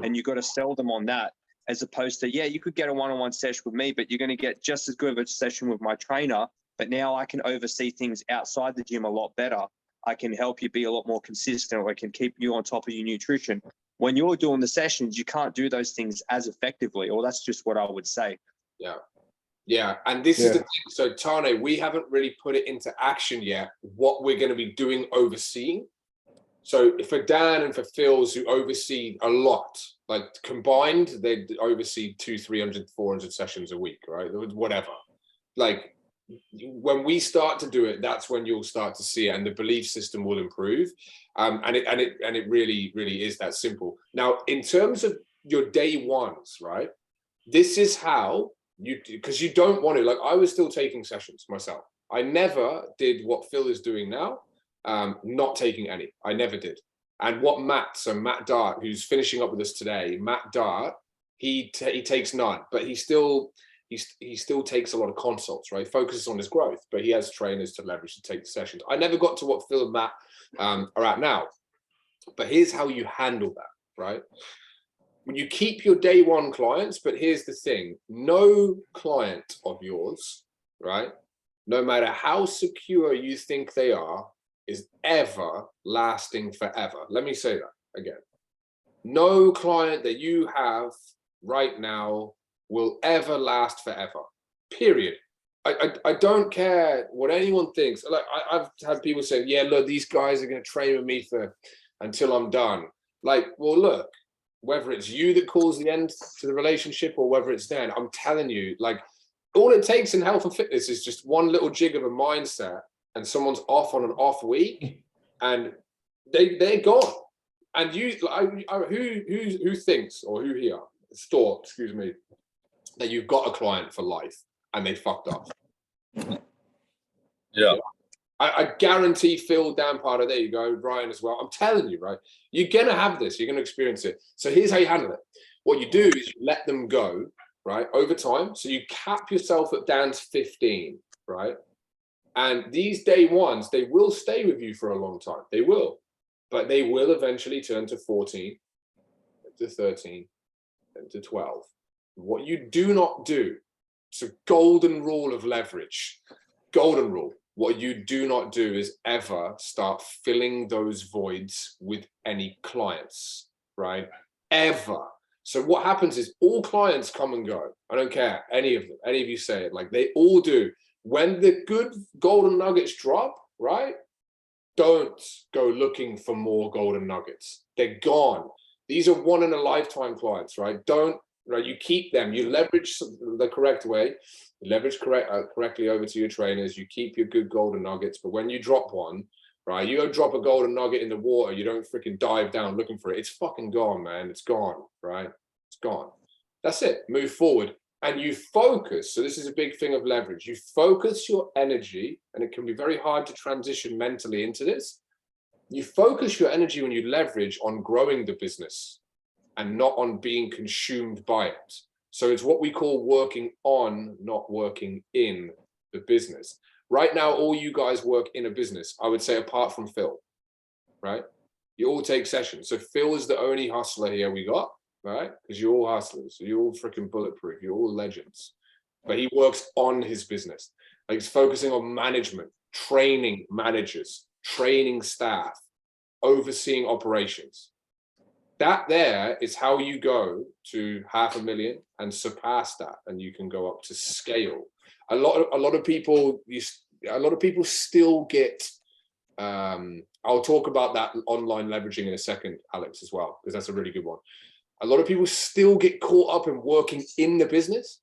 And you've got to sell them on that, as opposed to, you could get a one-on-one session with me, but you're going to get just as good of a session with my trainer. But now I can oversee things outside the gym a lot better. I can help you be a lot more consistent. I can keep you on top of your nutrition. When you're doing the sessions, you can't do those things as effectively, or that's just what I would say. Yeah. And this is the thing. So Tane, we haven't really put it into action yet, what we're going to be doing overseeing. So for Dan and for Phil's, who oversee a lot, like combined, they oversee 200, 300, 400 sessions a week, right? Whatever. Like when we start to do it, that's when you'll start to see it, and the belief system will improve. And it really, really is that simple. Now, in terms of your day ones, right? This is how because you don't want to, like I was still taking sessions myself. I never did what Phil is doing now. Not taking any. I never did. And what Matt Dart, who's finishing up with us today, Matt Dart, he takes none, but he still takes a lot of consults, right? Focuses on his growth, but he has trainers to leverage to take the sessions. I never got to what Phil and Matt are at now, but here's how you handle that, right? When you keep your day one clients, but here's the thing, no client of yours, right? No matter how secure you think they are, is ever lasting forever. Let me say that again. No client that you have right now will ever last forever, period. I don't care what anyone thinks. Like I've had people say, yeah, look, these guys are going to train with me until I'm done. Like, well, look, whether it's you that calls the end to the relationship or whether it's them, I'm telling you, like, all it takes in health and fitness is just one little jig of a mindset, and someone's off on an off week, and they're gone. And you, who thinks, or who here thought, excuse me, that you've got a client for life and they fucked up? Yeah. I guarantee Phil, Dan Parter, there you go, Brian as well. I'm telling you, right? You're gonna have this. You're gonna experience it. So here's how you handle it. What you do is you let them go, right, over time. So you cap yourself at Dan's 15, right? And these day ones, they will stay with you for a long time. They will, but they will eventually turn to 14, to 13, and to 12. What you do not do, it's a golden rule of leverage. Golden rule. What you do not do is ever start filling those voids with any clients, right? Ever. So what happens is all clients come and go. I don't care, any of them, any of you say it, like they all do. When the good golden nuggets drop, right? Don't go looking for more golden nuggets. They're gone. These are one in a lifetime clients, right? Don't, right? You keep them, you leverage the correct way. Leverage correctly over to your trainers. You keep your good golden nuggets, but when you drop one, right, you go drop a golden nugget in the water, you don't freaking dive down looking for it. It's fucking gone, man. It's gone, right? It's gone. That's it. Move forward and you focus. So this is a big thing of leverage. You focus your energy, and it can be very hard to transition mentally into this. You focus your energy when you leverage on growing the business and not on being consumed by it. So it's what we call working on, not working in the business. Right now, all you guys work in a business, I would say, apart from Phil, right? You all take sessions. So Phil is the only hustler here we got, right? Because you're all hustlers. So you're all freaking bulletproof. You're all legends. But he works on his business. Like he's focusing on management, training managers, training staff, overseeing operations. That there is how you go to 500,000 and surpass that, and you can go up to scale. A lot of people still get. I'll talk about that online leveraging in a second, Alex, as well, because that's a really good one. A lot of people still get caught up in working in the business.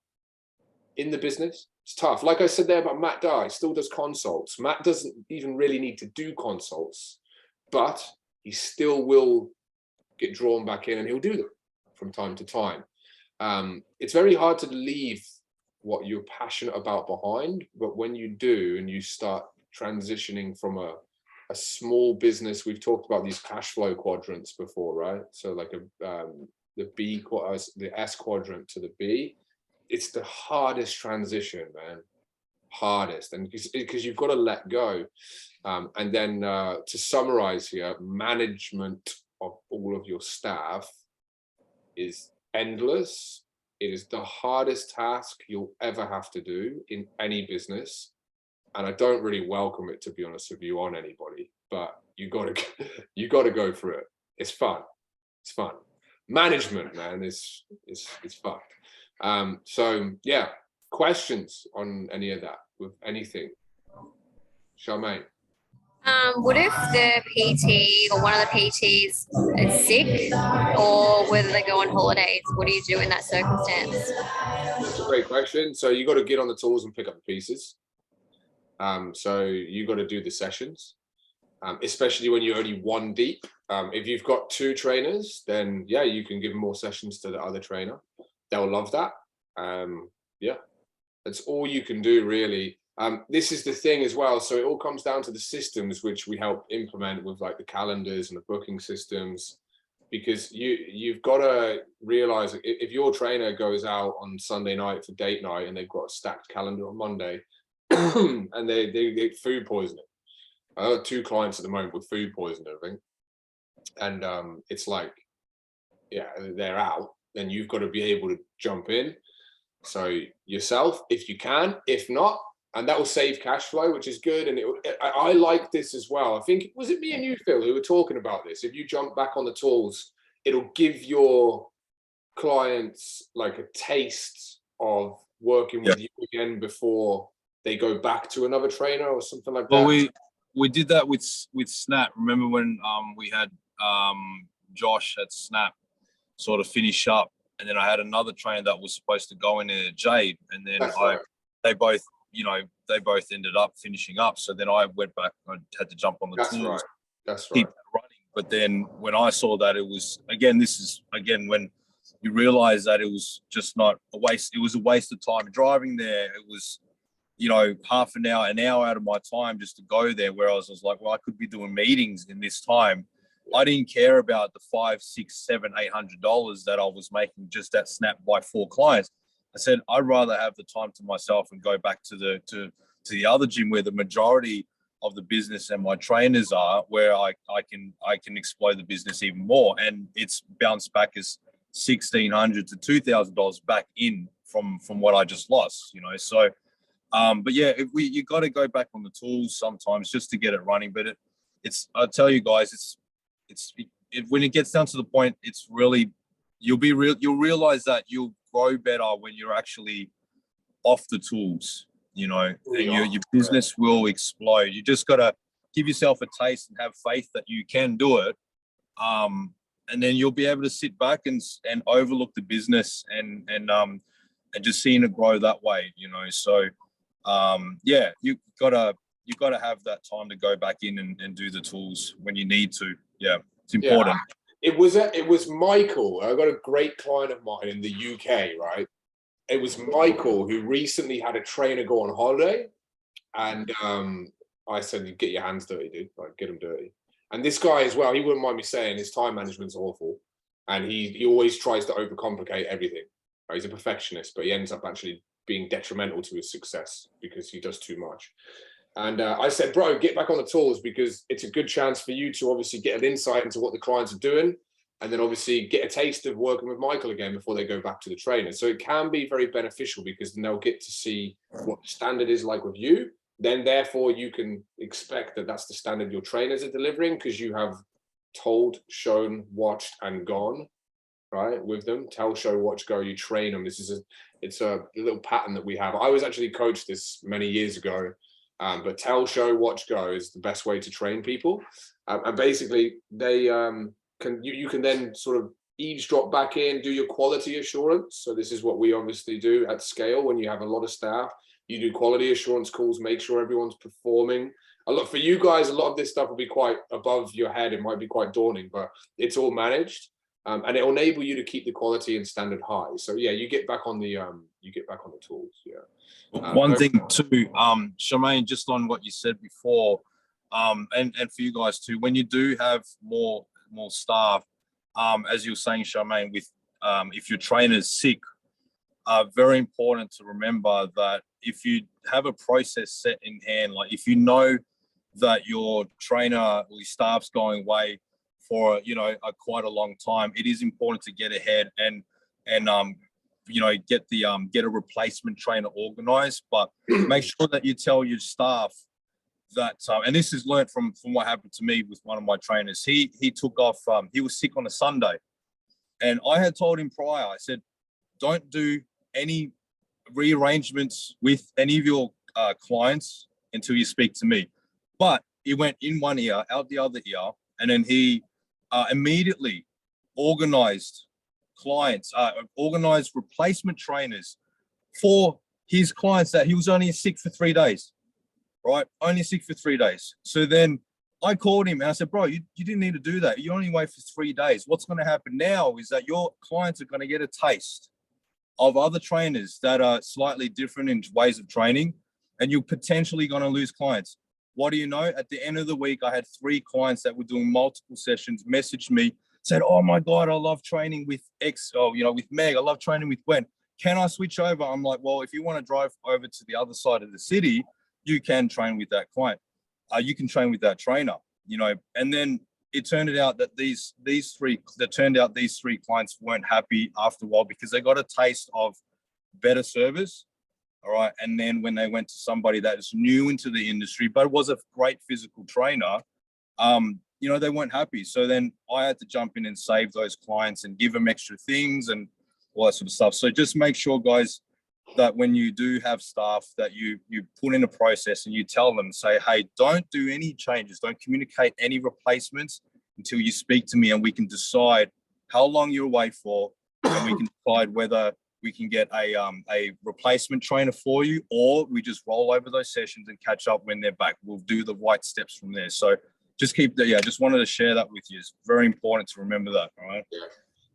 In the business, it's tough. Like I said there about Matt Dye, he still does consults. Matt doesn't even really need to do consults, but he still will get drawn back in, and he'll do them from time to time. It's very hard to leave what you're passionate about behind, but when you do and you start transitioning from a small business, we've talked about these cash flow quadrants before, right? So like the S quadrant to the B, it's the hardest transition, man. Hardest, and because you've got to let go. And then to summarize here, management of all of your staff is endless. It is the hardest task you'll ever have to do in any business, and I don't really welcome it, to be honest with you, on anybody, but you gotta go through it. It's fun. Management, man, is fucked. So yeah, questions on any of that with anything? Charmaine? What if the PT or one of the PTs is sick, or whether they go on holidays? What do you do in that circumstance? That's a great question. So you got to get on the tools and pick up the pieces. So you got to do the sessions, especially when you're only one deep. If you've got two trainers, then yeah, you can give more sessions to the other trainer. They'll love that. Yeah, that's all you can do, really. This is the thing as well. So it all comes down to the systems which we help implement with, like the calendars and the booking systems, because you've got to realize if your trainer goes out on Sunday night for date night and they've got a stacked calendar on Monday and they get food poisoning. I have 2 clients at the moment with food poisoning, I think. And it's like, yeah, they're out, then you've got to be able to jump in. So yourself, if you can, if not, and that will save cash flow, which is good. And I like this as well. I think, was it me and you, Phil, who were talking about this? If you jump back on the tools, it'll give your clients like a taste of working with you again before they go back to another trainer or something like that. Well, we did that with Snap. Remember when we had Josh at Snap, sort of finish up. And then I had another trainer that was supposed to go in there, Jade, and then they both ended up finishing up. So then I went back. I had to jump on the tools, keep running. But then when I saw that, it was when you realize that it was just not a waste. It was a waste of time driving there. It was, half an hour out of my time just to go there. Whereas I was like, well, I could be doing meetings in this time. I didn't care about the $500, $600, $700, $800 that I was making just at Snap by 4 clients. I said, I'd rather have the time to myself and go back to the other gym where the majority of the business and my trainers are, where I can explode the business even more. And it's bounced back as $1,600 to $2,000 back in from what I just lost, So, but yeah, you got to go back on the tools sometimes just to get it running. But I tell you guys, when it gets down to the point, it's really, you'll realize that you'll grow better when you're actually off the tools, and your business will explode. You just got to give yourself a taste and have faith that you can do it. And then you'll be able to sit back and overlook the business and just seeing it grow that way, So, yeah, you gotta have that time to go back in and do the tools when you need to. Yeah, it's important. Yeah, it was Michael. I got a great client of mine in the UK, right? It was Michael who recently had a trainer go on holiday, and I said, "You get your hands dirty, dude. Like, get them dirty." And this guy as well, he wouldn't mind me saying, his time management's awful, and he always tries to overcomplicate everything. Right? He's a perfectionist, but he ends up actually being detrimental to his success because he does too much. And I said, bro, get back on the tools, because it's a good chance for you to obviously get an insight into what the clients are doing, and then obviously get a taste of working with Michael again before they go back to the trainer. So it can be very beneficial, because then they'll get to see what the standard is like with you. Then therefore you can expect that that's the standard your trainers are delivering, because you have told, shown, watched, and gone, right, with them. Tell, show, watch, go. You train them. It's a little pattern that we have. I was actually coached this many years ago. But tell, show, watch, go is the best way to train people. And basically they you can then sort of eavesdrop back in, do your quality assurance. So this is what we obviously do at scale. When you have a lot of staff, you do quality assurance calls, make sure everyone's performing. For you guys, a lot of this stuff will be quite above your head. It might be quite daunting, but it's all managed. And it will enable you to keep the quality and standard high. So yeah, you get back on the tools. Yeah. One thing too, Charmaine, just on what you said before, and for you guys too, when you do have more staff, as you were saying, Charmaine, with if your trainer's sick, very important to remember that if you have a process set in hand, like if you know that your trainer or your staff's going away for quite a long time, it is important to get ahead and get a replacement trainer organized. But make sure that you tell your staff that, and this is learned from what happened to me with one of my trainers. He took off, he was sick on a Sunday, and I had told him prior, I said, don't do any rearrangements with any of your clients until you speak to me. But he went in one ear, out the other ear, and then he immediately organized replacement trainers for his clients that he was only sick for 3 days, right? Only sick for 3 days. So then I called him and I said, bro, you didn't need to do that. You only wait for 3 days. What's going to happen now is that your clients are going to get a taste of other trainers that are slightly different in ways of training, and you're potentially going to lose clients. What do you know? At the end of the week, I had 3 clients that were doing multiple sessions, messaged me, said, oh my God, I love training with X, with Meg. I love training with Gwen. Can I switch over? I'm like, well, if you want to drive over to the other side of the city, you can train with that client. You can train with that trainer, and then it turned out that these 3 clients weren't happy after a while because they got a taste of better service. All right. And then when they went to somebody that is new into the industry, but was a great physical trainer, they weren't happy. So then I had to jump in and save those clients and give them extra things and all that sort of stuff. So just make sure, guys, that when you do have staff that you put in a process and you tell them, say, hey, don't do any changes. Don't communicate any replacements until you speak to me and we can decide how long you're away for, and we can decide whether we can get a replacement trainer for you, or we just roll over those sessions and catch up when they're back. We'll do the right steps from there. So just keep that. Yeah, just wanted to share that with you. It's very important to remember that. All right. Yeah.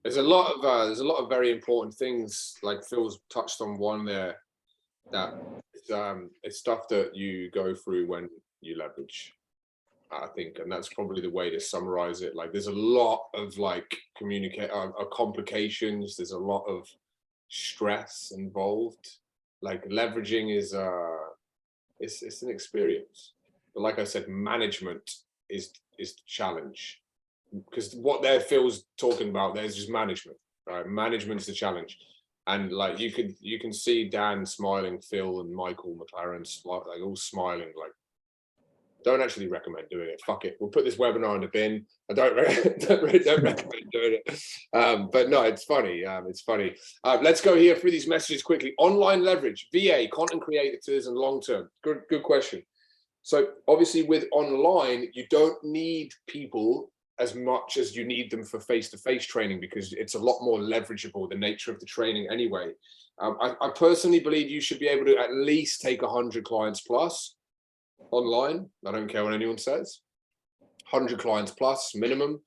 There's a lot of very important things, like Phil's touched on one there, that it's stuff that you go through when you leverage, I think, and that's probably the way to summarize it. Like, there's a lot of like complications. There's a lot of stress involved. Like, leveraging is it's an experience, but like I said, management is the challenge. Because what Phil's talking about, there's just management, right? Management's the challenge. And like, you can see Dan smiling, Phil and Michael McLaren like all smiling, like, don't actually recommend doing it. Fuck it. We'll put this webinar in the bin. I don't recommend doing it. But no, it's funny. It's funny. Let's go here through these messages quickly. Online leverage, VA, content creators, and long-term. Good question. So obviously with online, you don't need people as much as you need them for face-to-face training, because it's a lot more leverageable, the nature of the training anyway. I personally believe you should be able to at least take 100 clients plus online. I don't care what anyone says. 100 clients plus minimum,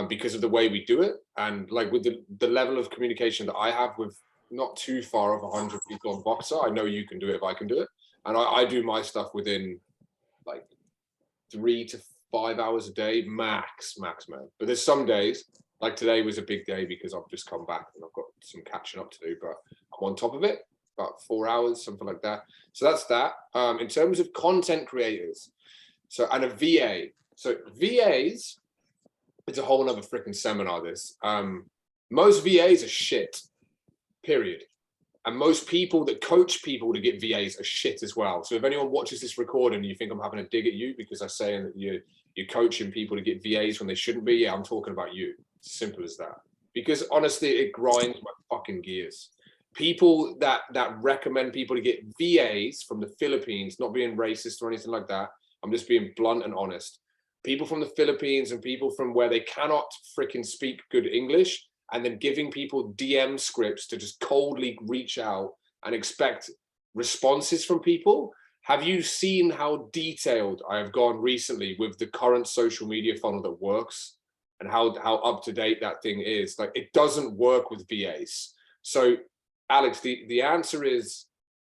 because of the way we do it. And like with the level of communication that I have with not too far off 100 people on Boxer, I know you can do it if I can do it. And I do my stuff within like 3 to 5 hours a day, max, man. But there's some days, like today was a big day because I've just come back and I've got some catching up to do, but I'm on top of it, about 4 hours, something like that. So that's that. In terms of content creators, so, and a VA. So VAs, it's a whole nother freaking seminar, this. Most VAs are shit, period. And most people that coach people to get VAs are shit as well. So if anyone watches this recording and you think I'm having a dig at you because I'm saying that you're coaching people to get VAs when they shouldn't be, yeah, I'm talking about you. It's simple as that. Because honestly, it grinds my fucking gears. People that recommend people to get VAs from the Philippines, not being racist or anything like that, I'm just being blunt and honest. People from the Philippines and people from where they cannot freaking speak good English, and then giving people DM scripts to just coldly reach out and expect responses from people. Have you seen how detailed I have gone recently with the current social media funnel that works and how up to date that thing is? Like, it doesn't work with VAs. So Alex, the answer is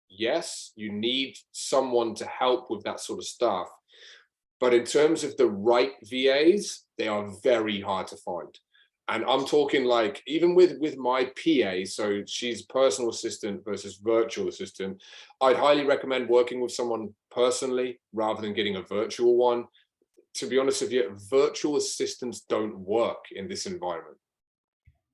yes, you need someone to help with that sort of stuff. But in terms of the right VAs, they are very hard to find. And I'm talking like, even with my PA, so she's personal assistant versus virtual assistant, I'd highly recommend working with someone personally rather than getting a virtual one. To be honest with you, virtual assistants don't work in this environment.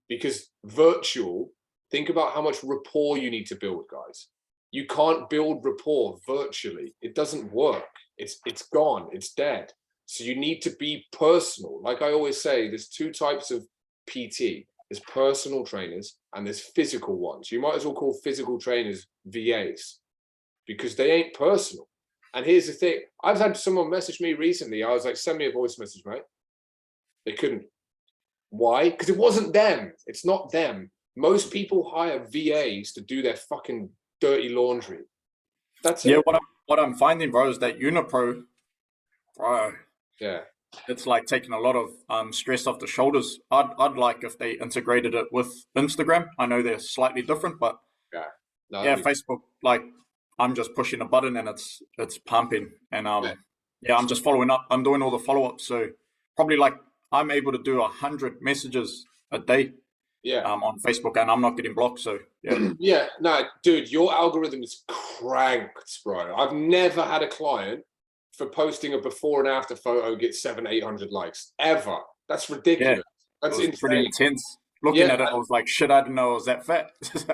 Because virtual, think about how much rapport you need to build, guys. You can't build rapport virtually. It doesn't work. It's gone, it's dead. So you need to be personal. Like I always say, there's two types of PT. There's personal trainers and there's physical ones. You might as well call physical trainers VAs because they ain't personal. And here's the thing, I've had someone message me recently. I was like, send me a voice message, mate. They couldn't. Why? Because it wasn't them. It's not them. Most people hire VAs to do their fucking dirty laundry. That's it. Yeah, what I'm finding, bro, is that Unipro, bro. Yeah. It's like taking a lot of stress off the shoulders. I'd like if they integrated it with Instagram. I know they're slightly different, but yeah, Facebook, like I'm just pushing a button and it's pumping. And yeah, I'm just following up. I'm doing all the follow-ups. So probably like I'm able to do 100 messages a day. Yeah. On Facebook, and I'm not getting blocked. So yeah. Yeah, no, dude, your algorithm is cranked, bro. I've never had a client for posting a before and after photo get 700-800 likes ever. That's ridiculous. Yeah, that's insane. Pretty intense. Looking at it, I was like, shit, I didn't know I was that fat.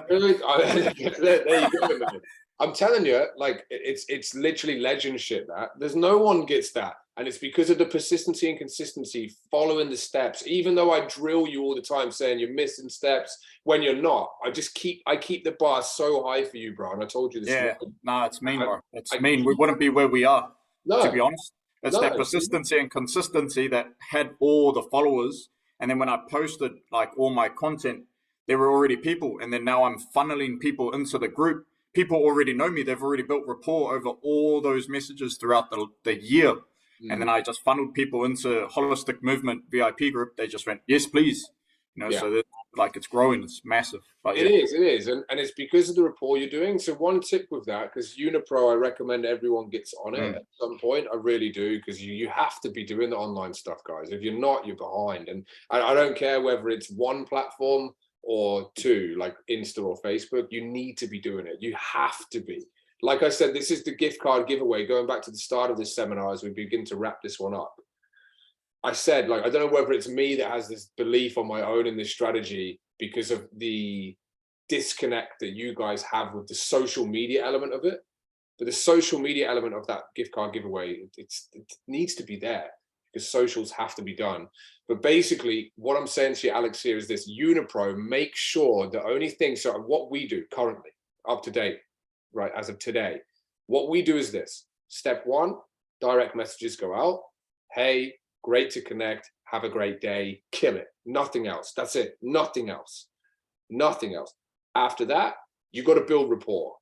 There you go, man. I'm telling you, like it's literally legend shit. That there's no one gets that, and it's because of the persistency and consistency, following the steps. Even though I drill you all the time, saying you're missing steps when you're not, I keep the bar so high for you, bro. And I told you this. Yeah, no, it's mean, bro. It's mean. We wouldn't be where we are. No, to be honest, it's that persistency and consistency that had all the followers And then when I posted like all my content, there were already people. And then now I'm funneling people into the group. People already know me. They've already built rapport over all those messages throughout the year. And then I just funneled people into Holistic Movement VIP group. They just went, yes, please. You know, so that, like, it's growing, it's massive. But it is. And it's because of the rapport you're doing. So one tip with that, because Unipro, I recommend everyone gets on it at some point. I really do, because you have to be doing the online stuff, guys. If you're not, you're behind. And I don't care whether it's one platform or two, like Insta or Facebook, you need to be doing it. You have to be. Like I said, this is the gift card giveaway. Going back to the start of this seminar as we begin to wrap this one up. I said, like, I don't know whether it's me that has this belief on my own in this strategy because of the disconnect that you guys have with the social media element of it. But the social media element of that gift card giveaway, it needs to be there because socials have to be done. But basically, what I'm saying to you, Alex, here is this: Unipro, make sure the only thing, so what we do currently, up to date, right, as of today, what we do is this. Step one, direct messages go out. Hey, great to connect. Have a great day. Kill it. Nothing else. That's it. Nothing else. Nothing else. After that, you got to build rapport.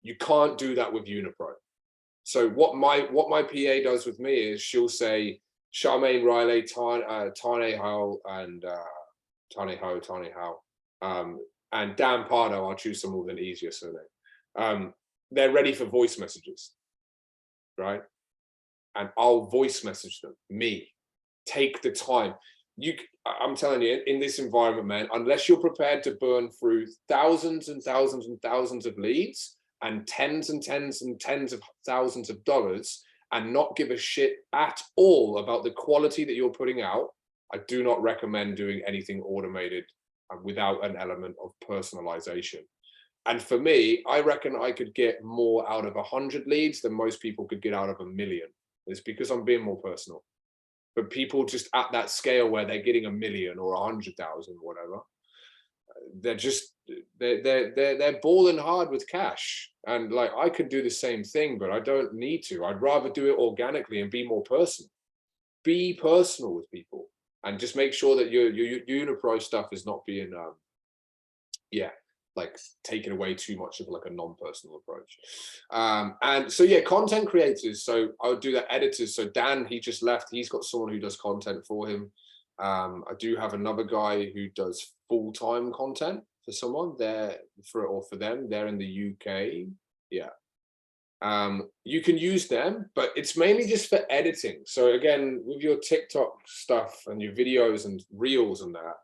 You can't do that with Unipro. So what my PA does with me is she'll say, Charmaine Riley, Tane Ho, and and Dan Pardo. I'll choose someone with an easier surname. They're ready for voice messages, right? And I'll voice message them. Me, take the time. I'm telling you, in this environment, man, unless you're prepared to burn through thousands and thousands and thousands of leads and tens and tens and tens of thousands of dollars and not give a shit at all about the quality that you're putting out, I do not recommend doing anything automated without an element of personalization. And for me, I reckon I could get more out of 100 leads than most people could get out of 1 million. It's because I'm being more personal. But people just at that scale where they're getting 1 million or 100,000, whatever, they're balling hard with cash. And like, I could do the same thing, but I don't need to. I'd rather do it organically and be more personal. Be personal with people and just make sure that your Unipro stuff is not being, like taken away too much of like a non-personal approach. And so, yeah, content creators. So I would do that. Editors. So Dan, he just left. He's got someone who does content for him. I do have another guy who does full-time content for someone there for them. They're in the UK. Yeah. You can use them, but it's mainly just for editing. So again, with your TikTok stuff and your videos and reels and that,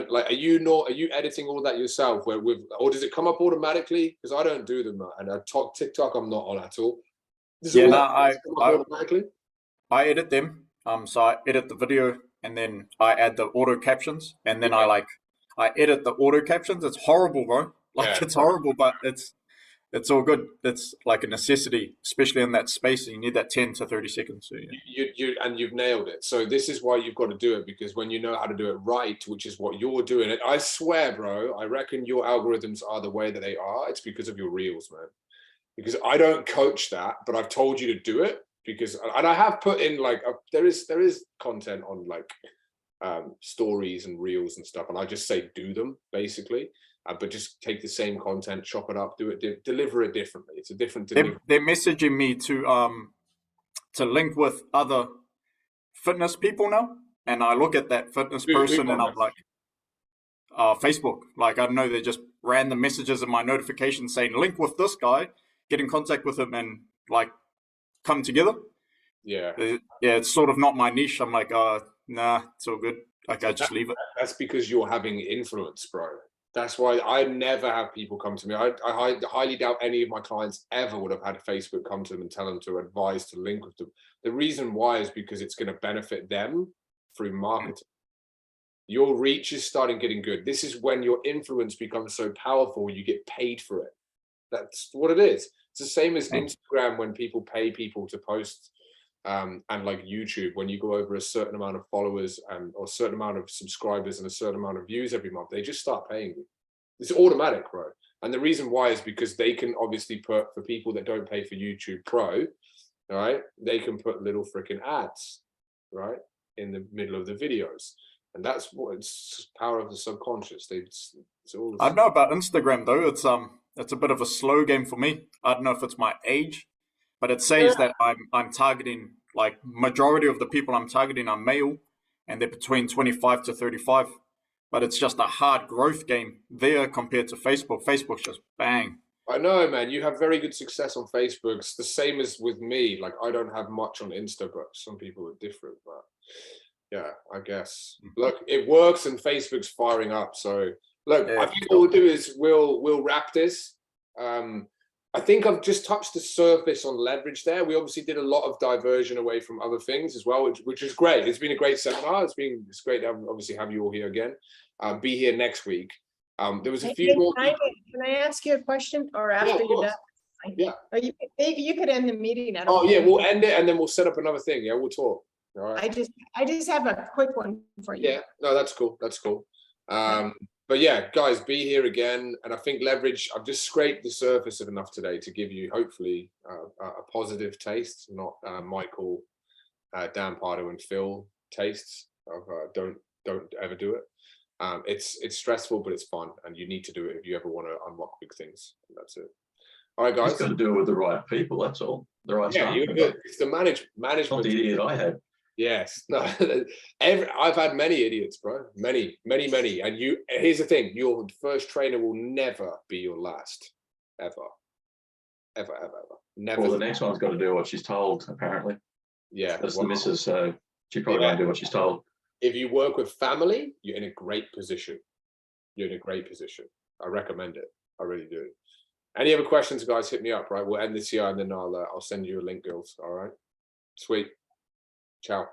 like, are you editing all of that yourself? Or does it come up automatically? Because I don't do them, and TikTok I'm not on at all. Automatically. I edit them. So I edit the video, and then I add the auto captions, and then I edit the auto captions. It's horrible, bro. It's horrible, but it's all good. It's like a necessity, especially in that space. You need that 10 to 30 seconds. So, yeah. You've nailed it. So this is why you've got to do it, because when you know how to do it right, which is what you're doing, I swear, bro, I reckon your algorithms are the way that they are. It's because of your reels, man. Because I don't coach that, but I've told you to do it and I have put in like there is content on like stories and reels and stuff, and I just say do them basically. But just take the same content, chop it up, do it, deliver it differently. It's a different delivery. They're messaging me to link with other fitness people now, and I look at that fitness person and I'm like, Facebook. Like, I don't know, they're just random messages in my notifications saying link with this guy, get in contact with him, and like come together. Yeah, it's sort of not my niche. I'm like, nah, it's all good. Like, I just leave it. That's because you're having influence, bro. That's why I never have people come to me. I highly doubt any of my clients ever would have had Facebook come to them and tell them to advise to link with them. The reason why is because it's going to benefit them through marketing. Your reach is starting getting good. This is when your influence becomes so powerful, you get paid for it. That's what it is. It's the same as Instagram when people pay people to post, and like YouTube, when you go over a certain amount of followers or a certain amount of subscribers and a certain amount of views every month, they just start paying you. It's automatic, bro. And the reason why is because they can obviously put, for people that don't pay for YouTube Pro, right, they can put little freaking ads, right, in the middle of the videos. And that's what it's power of the subconscious. It's all. I don't know about Instagram though. It's a bit of a slow game for me. I don't know if it's my age, but it says that I'm targeting, like, majority of the people I'm targeting are male, and they're between 25 to 35. But it's just a hard growth game there compared to Facebook. Facebook's just bang. I know, man. You have very good success on Facebook. It's the same as with me. Like, I don't have much on Insta, but some people are different. But yeah, I guess. Look, it works, and Facebook's firing up. So look, I think what we'll do is we'll wrap this. I think I've just touched the surface on leverage there. We obviously did a lot of diversion away from other things as well, which is great. It's been a great seminar. It's great to obviously have you all here again. Be here next week. There was a few more. Can I ask you a question, or after you're done? Yeah. You could end the meeting. Oh yeah, we'll end it and then we'll set up another thing. Yeah, we'll talk. All right. I just have a quick one for you. Yeah, no, that's cool. That's cool. But yeah, guys, be here again. And I think leverage, I've just scraped the surface of enough today to give you hopefully a positive taste, not Michael, Dan Pardo and Phil tastes of don't ever do it. It's stressful, but it's fun, and you need to do it if you ever want to unlock big things. And that's it. All right, guys. Just got to do it with the right people. That's all. The right. Yeah, you're good. It's the management. Not the idiot I had. Yes. No. I've had many idiots, bro. Many. And here's the thing: your first trainer will never be your last, ever. Never. Well, the next one's got to do what she's told. Apparently. Yeah. That's the missus. So she probably won't do what she's told. If you work with family, you're in a great position. I recommend it. I really do. Any other questions, guys? Hit me up. Right, we'll end this here, and then I'll send you a link, girls. All right. Sweet. Ciao.